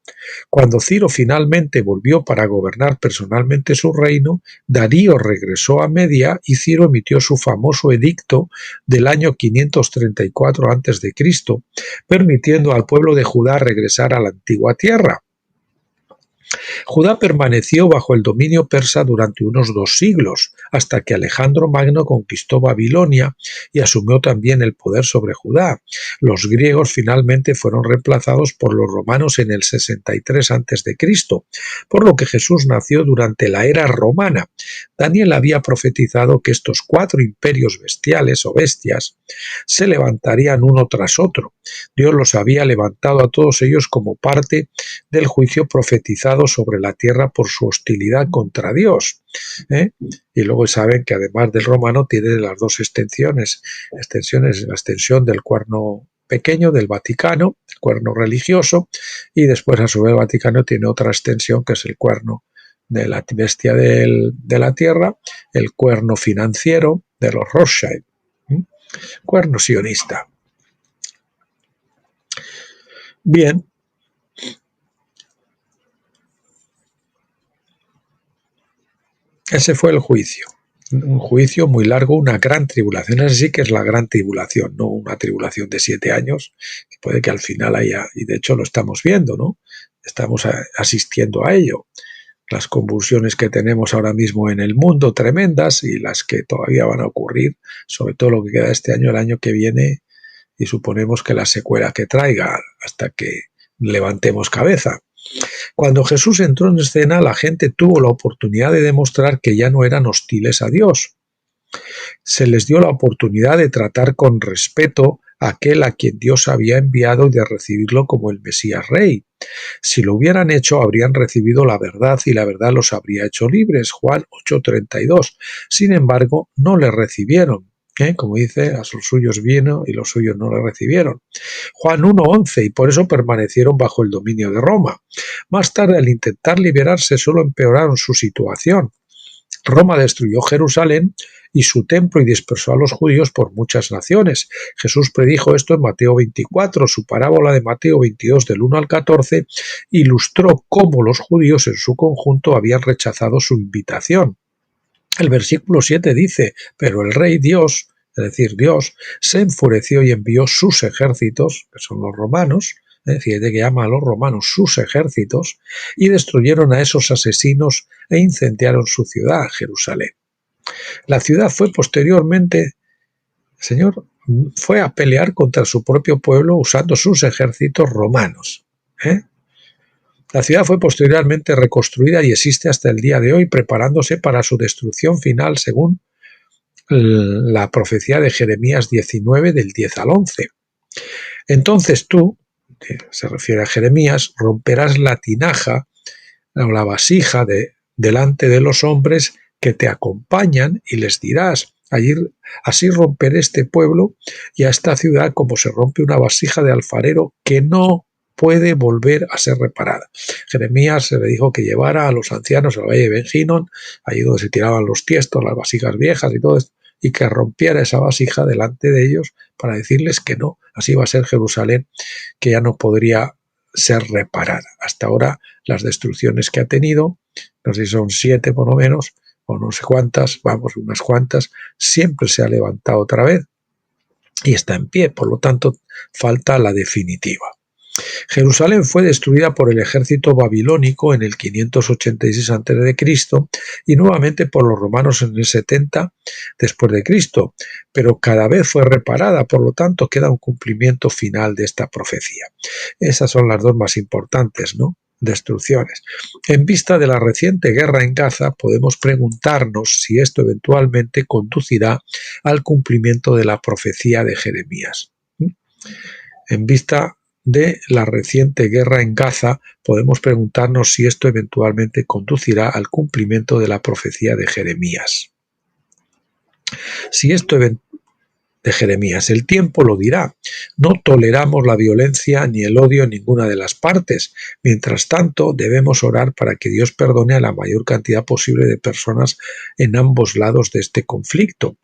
Cuando Ciro finalmente volvió para gobernar personalmente su reino, Darío regresó a Media y Ciro emitió su famoso edicto del año 534 a.C., permitiendo al pueblo de Judá regresar a la antigua tierra. Judá permaneció bajo el dominio persa durante unos 2 siglos, hasta que Alejandro Magno conquistó Babilonia y asumió también el poder sobre Judá. Los griegos finalmente fueron reemplazados por los romanos en el 63 a.C., por lo que Jesús nació durante la era romana. Daniel había profetizado que estos 4 imperios bestiales o bestias se levantarían uno tras otro. Dios los había levantado a todos ellos como parte del juicio profetizado sobre la tierra por su hostilidad contra Dios. Y luego saben que además del romano tiene las 2 extensiones, la extensión del cuerno pequeño del Vaticano, el cuerno religioso, y después a su vez el Vaticano tiene otra extensión que es el cuerno de la bestia de la tierra, el cuerno financiero de los Rothschild, cuerno sionista. Bien. Ese fue el juicio. Un juicio muy largo, una gran tribulación. Esa sí que es la gran tribulación, no una tribulación de 7 años, que puede que al final haya, y de hecho lo estamos viendo, ¿no? Estamos asistiendo a ello. Las convulsiones que tenemos ahora mismo en el mundo, tremendas, y las que todavía van a ocurrir, sobre todo lo que queda este año, el año que viene, y suponemos que la secuela que traiga hasta que levantemos cabeza. Cuando Jesús entró en escena, la gente tuvo la oportunidad de demostrar que ya no eran hostiles a Dios. Se les dio la oportunidad de tratar con respeto a aquel a quien Dios había enviado y de recibirlo como el Mesías Rey. Si lo hubieran hecho, habrían recibido la verdad y la verdad los habría hecho libres. Juan 8:32. Sin embargo, no le recibieron. Como dice, a sus suyos vino y los suyos no le recibieron. Juan 1:11, y por eso permanecieron bajo el dominio de Roma. Más tarde, al intentar liberarse, solo empeoraron su situación. Roma destruyó Jerusalén y su templo y dispersó a los judíos por muchas naciones. Jesús predijo esto en Mateo 24. Su parábola de Mateo 22 del 1 al 14 ilustró cómo los judíos en su conjunto habían rechazado su invitación. El versículo 7 dice: pero el rey Dios, es decir, Dios, se enfureció y envió sus ejércitos, que son los romanos, fíjate que llama a los romanos sus ejércitos, y destruyeron a esos asesinos e incendiaron su ciudad, Jerusalén. La ciudad fue posteriormente, el Señor fue a pelear contra su propio pueblo usando sus ejércitos romanos. La ciudad fue posteriormente reconstruida y existe hasta el día de hoy, preparándose para su destrucción final según la profecía de Jeremías 19 del 10 al 11. Entonces tú, se refiere a Jeremías, romperás la tinaja o la vasija delante de los hombres que te acompañan y les dirás: así romperé este pueblo y a esta ciudad como se rompe una vasija de alfarero que no puede volver a ser reparada. Jeremías se le dijo que llevara a los ancianos al valle de Ben Hinnom, allí donde se tiraban los tiestos, las vasijas viejas y todo esto, y que rompiera esa vasija delante de ellos para decirles que no, así va a ser Jerusalén, que ya no podría ser reparada. Hasta ahora las destrucciones que ha tenido, no sé si son 7 por lo menos, o no sé cuántas, vamos, unas cuantas, siempre se ha levantado otra vez y está en pie, por lo tanto falta la definitiva. Jerusalén fue destruida por el ejército babilónico en el 586 a.C. y nuevamente por los romanos en el 70 después de Cristo, pero cada vez fue reparada, por lo tanto queda un cumplimiento final de esta profecía. Esas son las dos más importantes, ¿no? Destrucciones. En vista de la reciente guerra en Gaza, podemos preguntarnos si esto eventualmente conducirá al cumplimiento de la profecía de Jeremías. En vista de la reciente guerra en Gaza, podemos preguntarnos si esto eventualmente conducirá al cumplimiento de la profecía de Jeremías. Si esto de Jeremías, el tiempo lo dirá. No toleramos la violencia ni el odio en ninguna de las partes. Mientras tanto, debemos orar para que Dios perdone a la mayor cantidad posible de personas en ambos lados de este conflicto.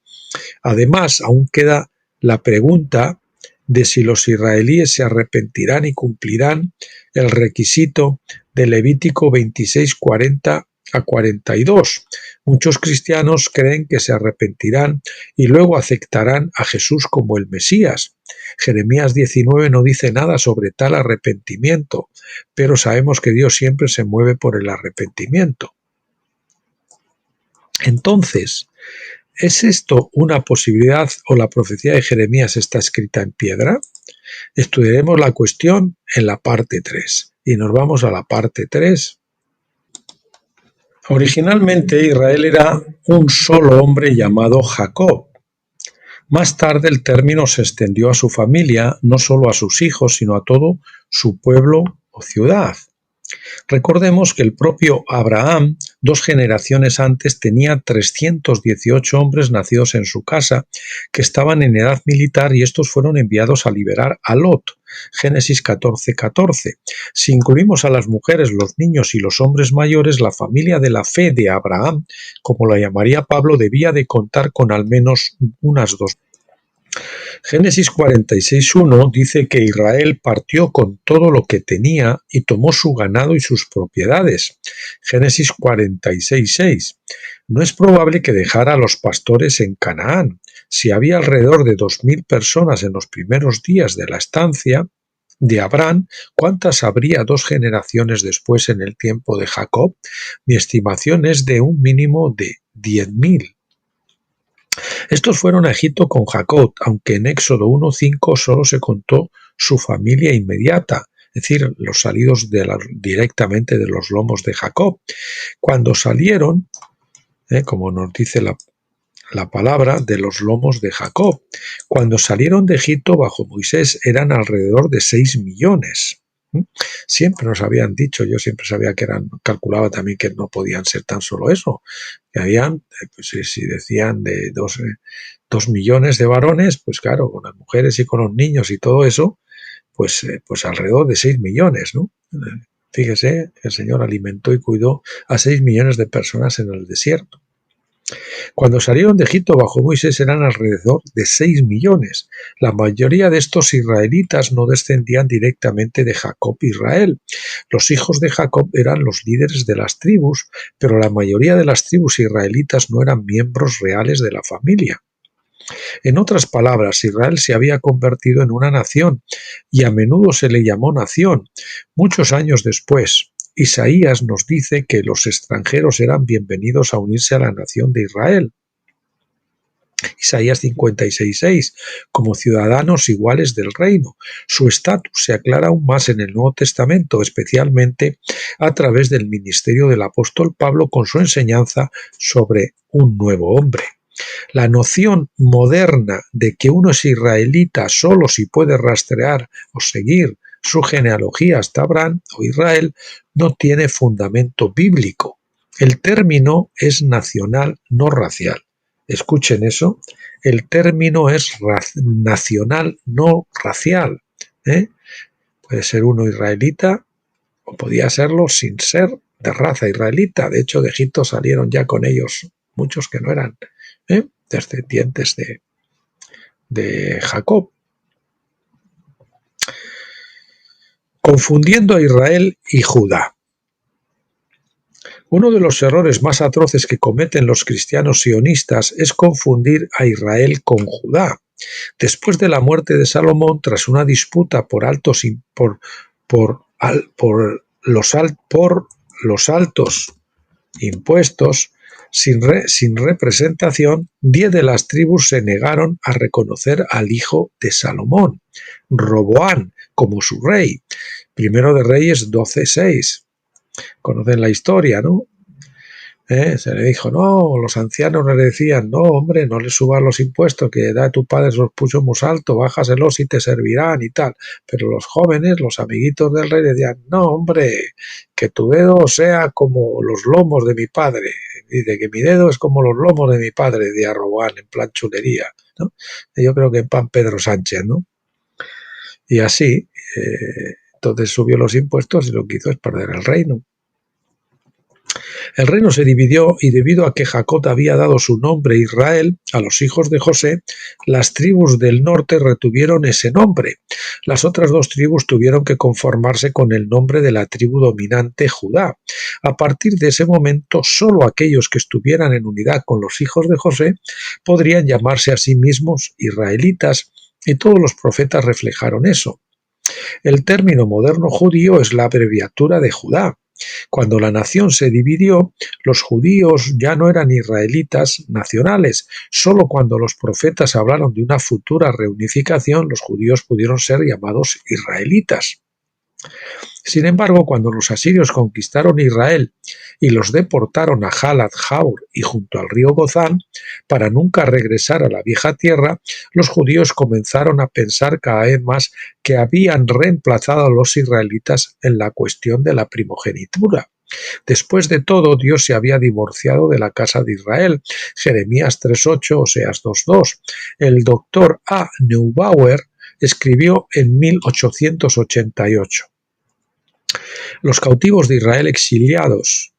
Además, aún queda la pregunta de si los israelíes se arrepentirán y cumplirán el requisito de Levítico 26, 40 a 42. Muchos cristianos creen que se arrepentirán y luego aceptarán a Jesús como el Mesías. Jeremías 19 no dice nada sobre tal arrepentimiento, pero sabemos que Dios siempre se mueve por el arrepentimiento. Entonces, ¿es esto una posibilidad o la profecía de Jeremías está escrita en piedra? Estudiaremos la cuestión en la parte 3 y nos vamos a la parte 3. Originalmente Israel era un solo hombre llamado Jacob. Más tarde el término se extendió a su familia, no solo a sus hijos, sino a todo su pueblo o ciudad. Recordemos que el propio Abraham, 2 generaciones antes, tenía 318 hombres nacidos en su casa que estaban en edad militar y estos fueron enviados a liberar a Lot. Génesis 14:14. Si incluimos a las mujeres, los niños y los hombres mayores, la familia de la fe de Abraham, como la llamaría Pablo, debía de contar con al menos unas 2. Génesis 46:1 dice que Israel partió con todo lo que tenía y tomó su ganado y sus propiedades. Génesis 46:6. No es probable que dejara a los pastores en Canaán. Si había alrededor de 2000 personas en los primeros días de la estancia de Abraham, ¿cuántas habría 2 generaciones después en el tiempo de Jacob? Mi estimación es de un mínimo de 10.000. Estos fueron a Egipto con Jacob, aunque en Éxodo 1:5 solo se contó su familia inmediata, es decir, los salidos directamente de los lomos de Jacob. Cuando salieron, como nos dice la palabra, de los lomos de Jacob, cuando salieron de Egipto bajo Moisés eran alrededor de 6 millones. ¿Mm? Siempre nos habían dicho, yo siempre sabía que calculaba también que no podían ser tan solo eso, que habían, pues si decían de 2 millones de varones, pues claro, con las mujeres y con los niños y todo eso, pues alrededor de 6 millones, ¿no? Fíjese, el Señor alimentó y cuidó a 6 millones de personas en el desierto. Cuando salieron de Egipto bajo Moisés eran alrededor de 6 millones. La mayoría de estos israelitas no descendían directamente de Jacob e Israel. Los hijos de Jacob eran los líderes de las tribus, pero la mayoría de las tribus israelitas no eran miembros reales de la familia. En otras palabras, Israel se había convertido en una nación y a menudo se le llamó nación. Muchos años después, Isaías nos dice que los extranjeros eran bienvenidos a unirse a la nación de Israel. Isaías 56:6, como ciudadanos iguales del reino. Su estatus se aclara aún más en el Nuevo Testamento, especialmente a través del ministerio del apóstol Pablo con su enseñanza sobre un nuevo hombre. La noción moderna de que uno es israelita solo si puede rastrear o seguir su genealogía hasta Abraham o Israel no tiene fundamento bíblico. El término es nacional, no racial. Escuchen eso, el término es nacional, no racial. Puede ser uno israelita o podía serlo sin ser de raza israelita. De hecho, de Egipto salieron ya con ellos muchos que no eran descendientes de Jacob. Confundiendo a Israel y Judá. Uno de los errores más atroces que cometen los cristianos sionistas es confundir a Israel con Judá. Después de la muerte de Salomón, tras una disputa por los altos impuestos, sin representación, 10 de las tribus se negaron a reconocer al hijo de Salomón, Roboán, como su rey. Primero de Reyes 12:6. Conocen la historia, ¿no? Se le dijo, no, los ancianos le decían, no, hombre, no le subas los impuestos, que da tu padre los puso muy alto, bájaselos y te servirán y tal. Pero los jóvenes, los amiguitos del rey, decían, no, hombre, que tu dedo sea como los lomos de mi padre. Dice que mi dedo es como los lomos de mi padre, decía Roboán, en plan chulería, ¿no? Yo creo que en plan Pedro Sánchez, ¿no? Y así, entonces subió los impuestos y lo que hizo es perder el reino. El reino se dividió y debido a que Jacob había dado su nombre Israel a los hijos de José, las tribus del norte retuvieron ese nombre. Las otras dos tribus tuvieron que conformarse con el nombre de la tribu dominante Judá. A partir de ese momento, solo aquellos que estuvieran en unidad con los hijos de José podrían llamarse a sí mismos israelitas, y todos los profetas reflejaron eso. El término moderno judío es la abreviatura de Judá. Cuando la nación se dividió, los judíos ya no eran israelitas nacionales. Solo cuando los profetas hablaron de una futura reunificación, los judíos pudieron ser llamados israelitas. Sin embargo, cuando los asirios conquistaron Israel y los deportaron a Halat Jaur y junto al río Gozán, para nunca regresar a la vieja tierra, los judíos comenzaron a pensar cada vez más que habían reemplazado a los israelitas en la cuestión de la primogenitura. Después de todo, Dios se había divorciado de la casa de Israel. Jeremías 3:8, Oseas 2:2. El doctor A. Neubauer escribió en 1888. Los cautivos de Israel exiliados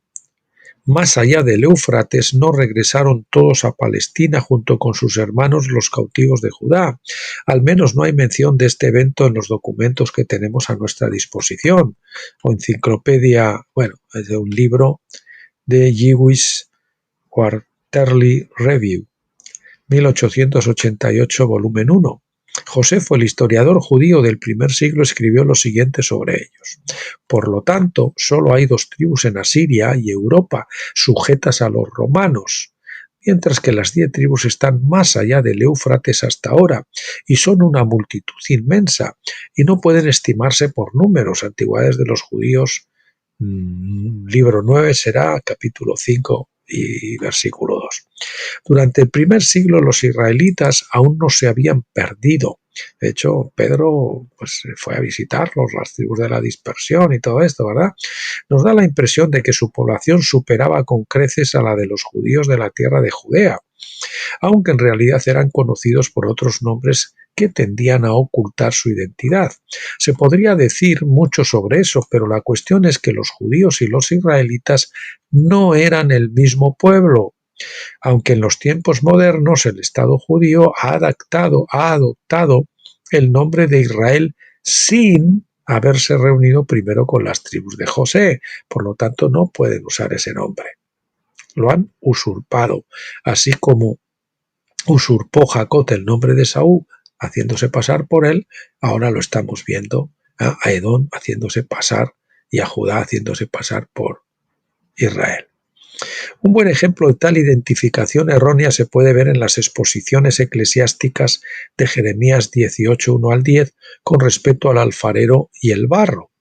más allá del Éufrates no regresaron todos a Palestina junto con sus hermanos los cautivos de Judá. Al menos no hay mención de este evento en los documentos que tenemos a nuestra disposición. O enciclopedia, es de un libro de Jewish Quarterly Review, 1888, volumen 1. Josefo, el historiador judío del primer siglo, escribió lo siguiente sobre ellos. Por lo tanto, solo hay dos tribus en Asiria y Europa sujetas a los romanos, mientras que las 10 tribus están más allá del Éufrates hasta ahora y son una multitud inmensa y no pueden estimarse por números. Antigüedades de los judíos, libro 9 será capítulo 5 Y versículo 2. Durante el primer siglo los israelitas aún no se habían perdido. De hecho, Pedro pues, fue a visitarlos, las tribus de la dispersión y todo esto, ¿verdad? Nos da la impresión de que su población superaba con creces a la de los judíos de la tierra de Judea, aunque en realidad eran conocidos por otros nombres que tendían a ocultar su identidad. Se podría decir mucho sobre eso, pero la cuestión es que los judíos y los israelitas no eran el mismo pueblo. Aunque en los tiempos modernos el Estado judío ha adoptado el nombre de Israel sin haberse reunido primero con las tribus de José, por lo tanto no pueden usar ese nombre. Lo han usurpado, así como usurpó Jacob el nombre de Saúl haciéndose pasar por él, ahora lo estamos viendo a Edom haciéndose pasar y a Judá haciéndose pasar por Israel. Un buen ejemplo de tal identificación errónea se puede ver en las exposiciones eclesiásticas de Jeremías 18, 1 al 10 con respecto al alfarero y el barro.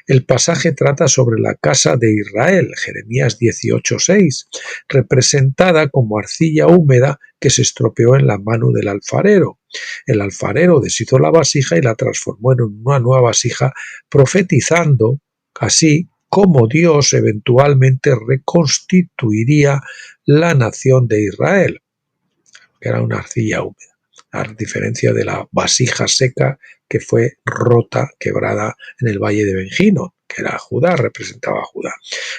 El pasaje trata sobre la casa de Israel, Jeremías 18, 6, representada como arcilla húmeda que se estropeó en la mano del alfarero. El alfarero deshizo la vasija y la transformó en una nueva vasija, profetizando así cómo Dios eventualmente reconstituiría la nación de Israel, que era una arcilla húmeda, a diferencia de la vasija seca que fue rota, quebrada en el valle de Ben-Hinnom, que era Judá, representaba a Judá.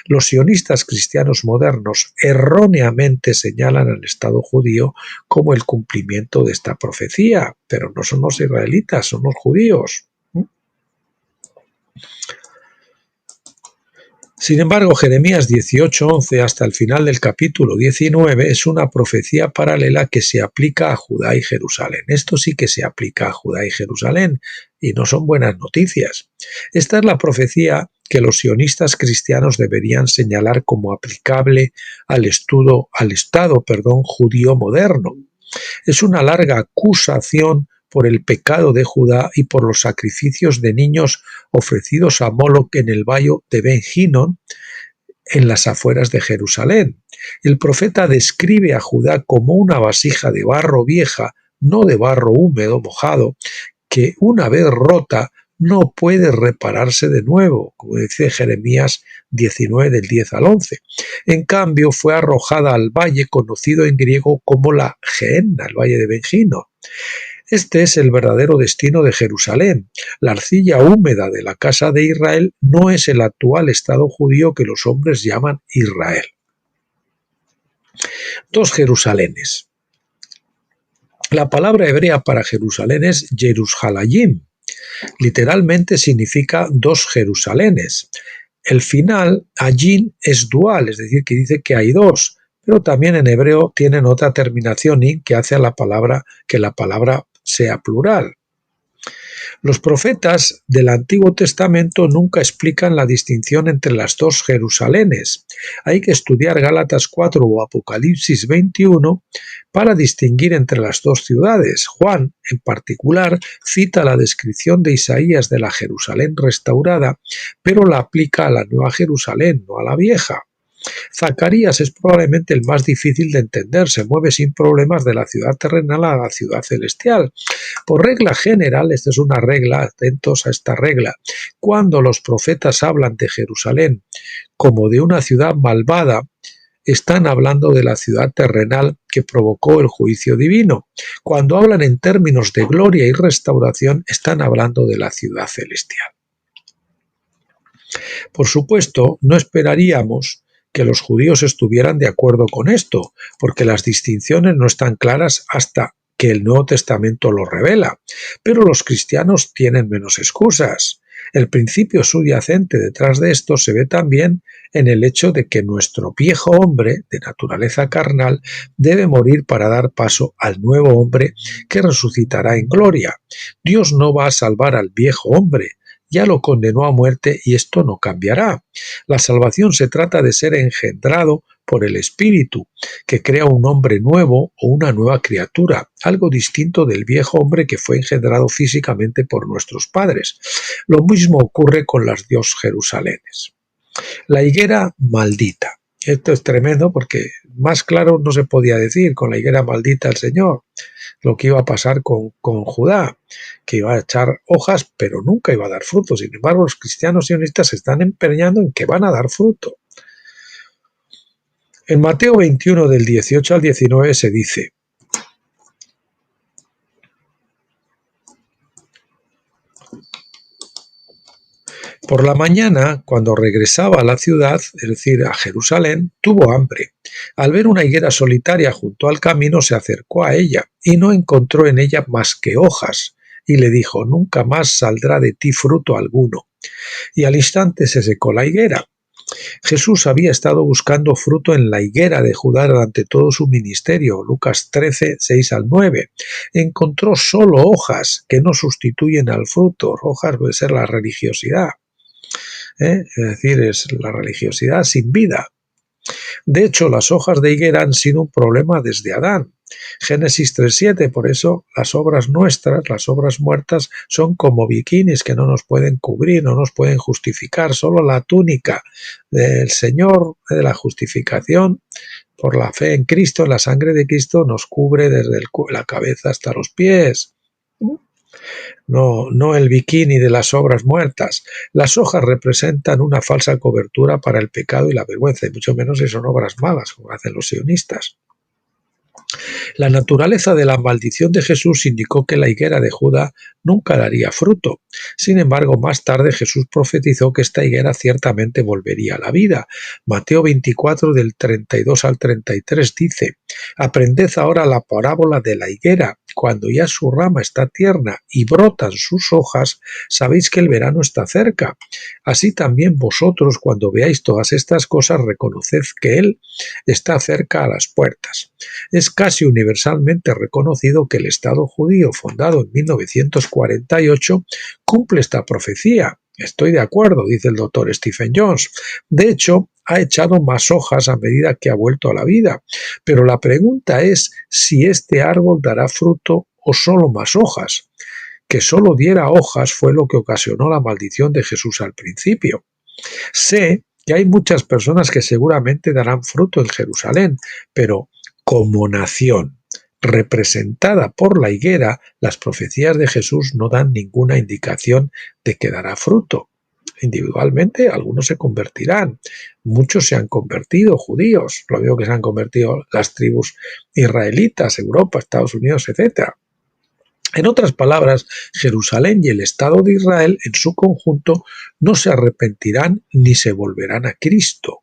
Los sionistas cristianos modernos erróneamente señalan al Estado judío como el cumplimiento de esta profecía, pero no son los israelitas, son los judíos. Sin embargo, Jeremías 18:11 hasta el final del capítulo 19 es una profecía paralela que se aplica a Judá y Jerusalén. Esto sí que se aplica a Judá y Jerusalén y no son buenas noticias. Esta es la profecía que los sionistas cristianos deberían señalar como aplicable al Estado judío moderno. Es una larga acusación por el pecado de Judá y por los sacrificios de niños ofrecidos a Moloc en el valle de Ben-Hinnom, en las afueras de Jerusalén. El profeta describe a Judá como una vasija de barro vieja, no de barro húmedo, mojado, que una vez rota no puede repararse de nuevo, como dice Jeremías 19 del 10 al 11. En cambio, fue arrojada al valle conocido en griego como la Gehenna, el valle de Ben-Hinnom. Este es el verdadero destino de Jerusalén. La arcilla húmeda de la casa de Israel no es el actual Estado judío que los hombres llaman Israel. Dos Jerusalenes. La palabra hebrea para Jerusalén es Jerusalayim. Literalmente significa dos Jerusalenes. El final, allín, es dual, es decir, que dice que hay dos, pero también en hebreo tienen otra terminación in que hace a la palabra que la palabra sea plural. Los profetas del Antiguo Testamento nunca explican la distinción entre las dos Jerusalenes. Hay que estudiar Gálatas 4 o Apocalipsis 21 para distinguir entre las dos ciudades. Juan, en particular, cita la descripción de Isaías de la Jerusalén restaurada, pero la aplica a la nueva Jerusalén, no a la vieja. Zacarías es probablemente el más difícil de entender, se mueve sin problemas de la ciudad terrenal a la ciudad celestial. Por regla general, esta es una regla, atentos a esta regla, cuando los profetas hablan de Jerusalén como de una ciudad malvada, están hablando de la ciudad terrenal que provocó el juicio divino. Cuando hablan en términos de gloria y restauración, están hablando de la ciudad celestial. Por supuesto, no esperaríamos que los judíos estuvieran de acuerdo con esto, porque las distinciones no están claras hasta que el Nuevo Testamento lo revela. Pero los cristianos tienen menos excusas. El principio subyacente detrás de esto se ve también en el hecho de que nuestro viejo hombre, de naturaleza carnal, debe morir para dar paso al nuevo hombre que resucitará en gloria. Dios no va a salvar al viejo hombre, ya lo condenó a muerte y esto no cambiará. La salvación se trata de ser engendrado por el Espíritu, que crea un hombre nuevo o una nueva criatura, algo distinto del viejo hombre que fue engendrado físicamente por nuestros padres. Lo mismo ocurre con las dos Jerusalenes. La higuera maldita. Esto es tremendo porque más claro no se podía decir con la higuera maldita el Señor lo que iba a pasar con Judá, que iba a echar hojas pero nunca iba a dar fruto. Sin embargo, los cristianos sionistas se están empeñando en que van a dar fruto. En Mateo 21 del 18 al 19 se dice: por la mañana, cuando regresaba a la ciudad, es decir, a Jerusalén, tuvo hambre. Al ver una higuera solitaria junto al camino, se acercó a ella y no encontró en ella más que hojas, y le dijo: nunca más saldrá de ti fruto alguno. Y al instante se secó la higuera. Jesús había estado buscando fruto en la higuera de Judá durante todo su ministerio, Lucas 13, 6 al 9. Encontró solo hojas que no sustituyen al fruto. Hojas puede ser la religiosidad. Es decir, es la religiosidad sin vida. De hecho, las hojas de higuera han sido un problema desde Adán. Génesis 3:7, por eso las obras nuestras, las obras muertas, son como bikinis que no nos pueden cubrir, no nos pueden justificar. Solo la túnica del Señor, de la justificación, por la fe en Cristo, en la sangre de Cristo, nos cubre desde la cabeza hasta los pies. No el bikini de las obras muertas. Las hojas representan una falsa cobertura para el pecado y la vergüenza, y mucho menos si son obras malas, como hacen los sionistas. La naturaleza de la maldición de Jesús indicó que la higuera de Judá nunca daría fruto. Sin embargo, más tarde Jesús profetizó que esta higuera ciertamente volvería a la vida. Mateo 24 del 32 al 33 dice: aprended ahora la parábola de la higuera. Cuando ya su rama está tierna y brotan sus hojas, sabéis que el verano está cerca. Así también vosotros, cuando veáis todas estas cosas, reconoced que Él está cerca a las puertas. Es casi universalmente reconocido que el Estado judío, fundado en 1948, cumple esta profecía. Estoy de acuerdo, dice el doctor Stephen Jones. De hecho, ha echado más hojas a medida que ha vuelto a la vida. Pero la pregunta es si este árbol dará fruto o solo más hojas. Que solo diera hojas fue lo que ocasionó la maldición de Jesús al principio. Sé que hay muchas personas que seguramente darán fruto en Jerusalén, pero como nación representada por la higuera, las profecías de Jesús no dan ninguna indicación de que dará fruto. Individualmente algunos se convertirán, muchos se han convertido, judíos, lo veo que se han convertido las tribus israelitas, Europa, Estados Unidos, etc. En otras palabras, Jerusalén y el Estado de Israel en su conjunto no se arrepentirán ni se volverán a Cristo.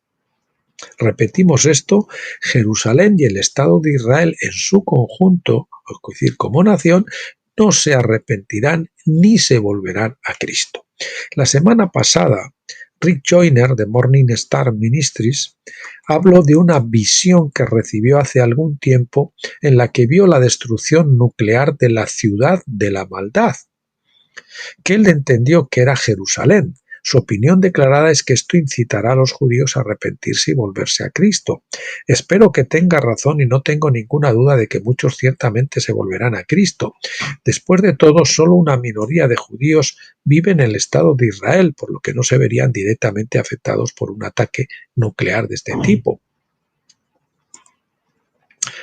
Repetimos esto: Jerusalén y el Estado de Israel en su conjunto, es decir, como nación, no se arrepentirán ni se volverán a Cristo. La semana pasada, Rick Joyner de Morning Star Ministries habló de una visión que recibió hace algún tiempo en la que vio la destrucción nuclear de la ciudad de la maldad, que él entendió que era Jerusalén. Su opinión declarada es que esto incitará a los judíos a arrepentirse y volverse a Cristo. Espero que tenga razón y no tengo ninguna duda de que muchos ciertamente se volverán a Cristo. Después de todo, solo una minoría de judíos vive en el Estado de Israel, por lo que no se verían directamente afectados por un ataque nuclear de este tipo.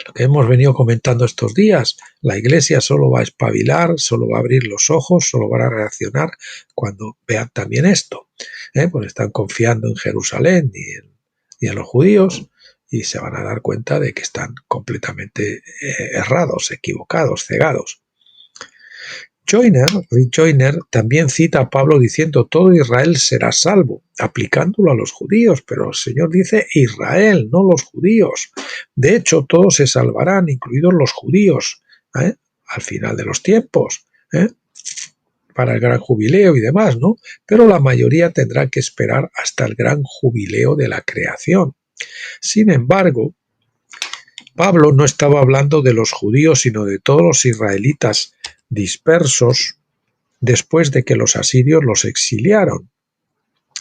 Lo que hemos venido comentando estos días, la Iglesia solo va a espabilar, solo va a abrir los ojos, solo va a reaccionar cuando vean también esto. Pues están confiando en Jerusalén y en los judíos y se van a dar cuenta de que están completamente errados, equivocados, cegados. Rick Joyner, también cita a Pablo diciendo: todo Israel será salvo, aplicándolo a los judíos, pero el Señor dice Israel, no los judíos. De hecho, todos se salvarán, incluidos los judíos, al final de los tiempos, para el gran jubileo y demás, ¿no? Pero la mayoría tendrá que esperar hasta el gran jubileo de la creación. Sin embargo, Pablo no estaba hablando de los judíos, sino de todos los israelitas dispersos después de que los asirios los exiliaron.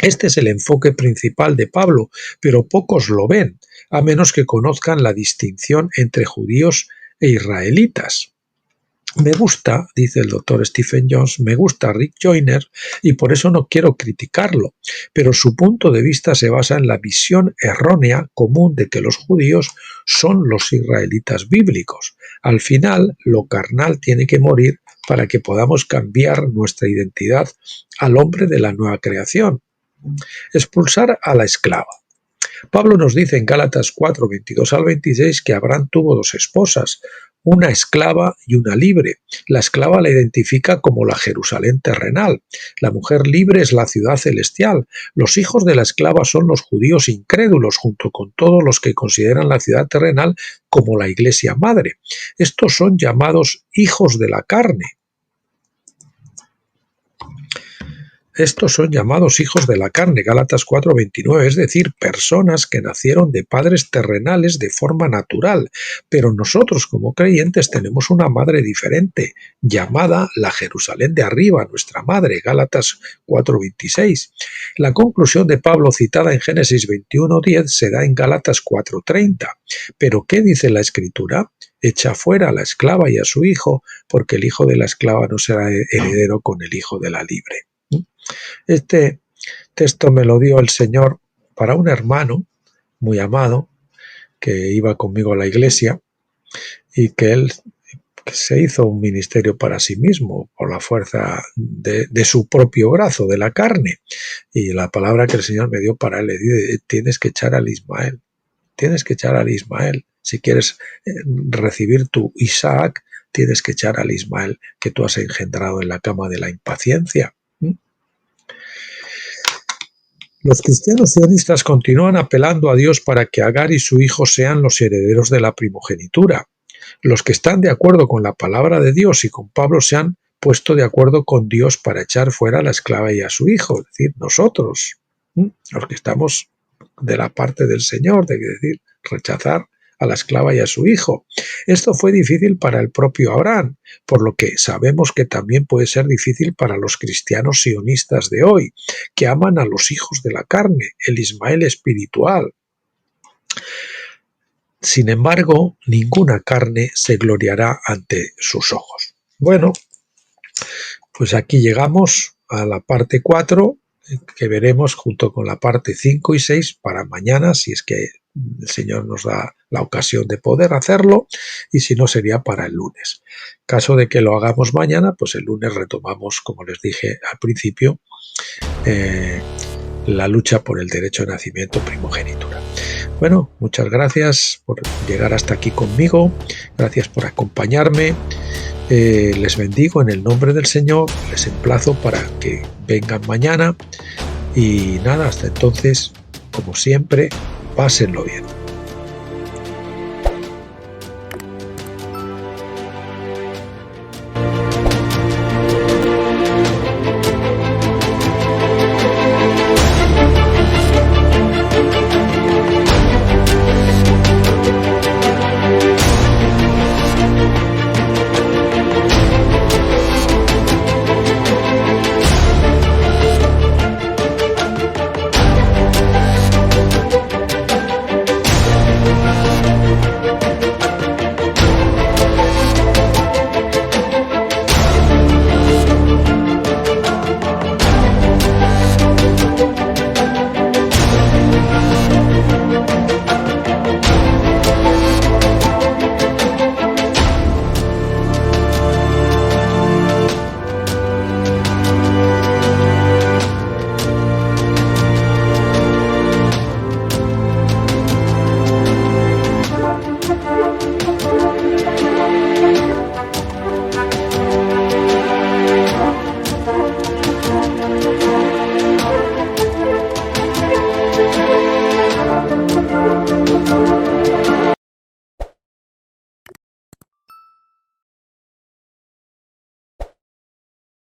Este es el enfoque principal de Pablo, pero pocos lo ven, a menos que conozcan la distinción entre judíos e israelitas. Me gusta, dice el doctor Stephen Jones, me gusta Rick Joyner y por eso no quiero criticarlo, pero su punto de vista se basa en la visión errónea común de que los judíos son los israelitas bíblicos. Al final, lo carnal tiene que morir para que podamos cambiar nuestra identidad al hombre de la nueva creación. Expulsar a la esclava. Pablo nos dice en Gálatas 4, 22 al 26 que Abraham tuvo dos esposas, una esclava y una libre. La esclava la identifica como la Jerusalén terrenal. La mujer libre es la ciudad celestial. Los hijos de la esclava son los judíos incrédulos, junto con todos los que consideran la ciudad terrenal como la iglesia madre. Estos son llamados hijos de la carne. Estos son llamados hijos de la carne, Gálatas 4:29, es decir, personas que nacieron de padres terrenales de forma natural, pero nosotros como creyentes tenemos una madre diferente, llamada la Jerusalén de arriba, nuestra madre, Gálatas 4:26. La conclusión de Pablo citada en Génesis 21:10 se da en Gálatas 4:30. ¿Pero qué dice la Escritura? Echa fuera a la esclava y a su hijo, porque el hijo de la esclava no será heredero con el hijo de la libre. Este texto me lo dio el Señor para un hermano muy amado que iba conmigo a la iglesia y que él se hizo un ministerio para sí mismo por la fuerza de su propio brazo, de la carne. Y la palabra que el Señor me dio para él, le dice, tienes que echar al Ismael, tienes que echar al Ismael. Si quieres recibir tu Isaac, tienes que echar al Ismael que tú has engendrado en la cama de la impaciencia. Los cristianos sionistas continúan apelando a Dios para que Agar y su hijo sean los herederos de la primogenitura. Los que están de acuerdo con la palabra de Dios y con Pablo se han puesto de acuerdo con Dios para echar fuera a la esclava y a su hijo, es decir, nosotros, los que estamos de la parte del Señor, de decir, rechazar a la esclava y a su hijo. Esto fue difícil para el propio Abraham, por lo que sabemos que también puede ser difícil para los cristianos sionistas de hoy, que aman a los hijos de la carne, el Ismael espiritual. Sin embargo, ninguna carne se gloriará ante sus ojos. Bueno, pues aquí llegamos a la parte 4, que veremos junto con la parte 5 y 6 para mañana, si es que el Señor nos da la ocasión de poder hacerlo, y si no sería para el lunes. Caso de que lo hagamos mañana, pues el lunes retomamos, como les dije al principio, la lucha por el derecho de nacimiento primogenitura. Bueno, muchas gracias por llegar hasta aquí conmigo, gracias por acompañarme. Les bendigo en el nombre del Señor, les emplazo para que vengan mañana y nada, hasta entonces, como siempre, pásenlo bien.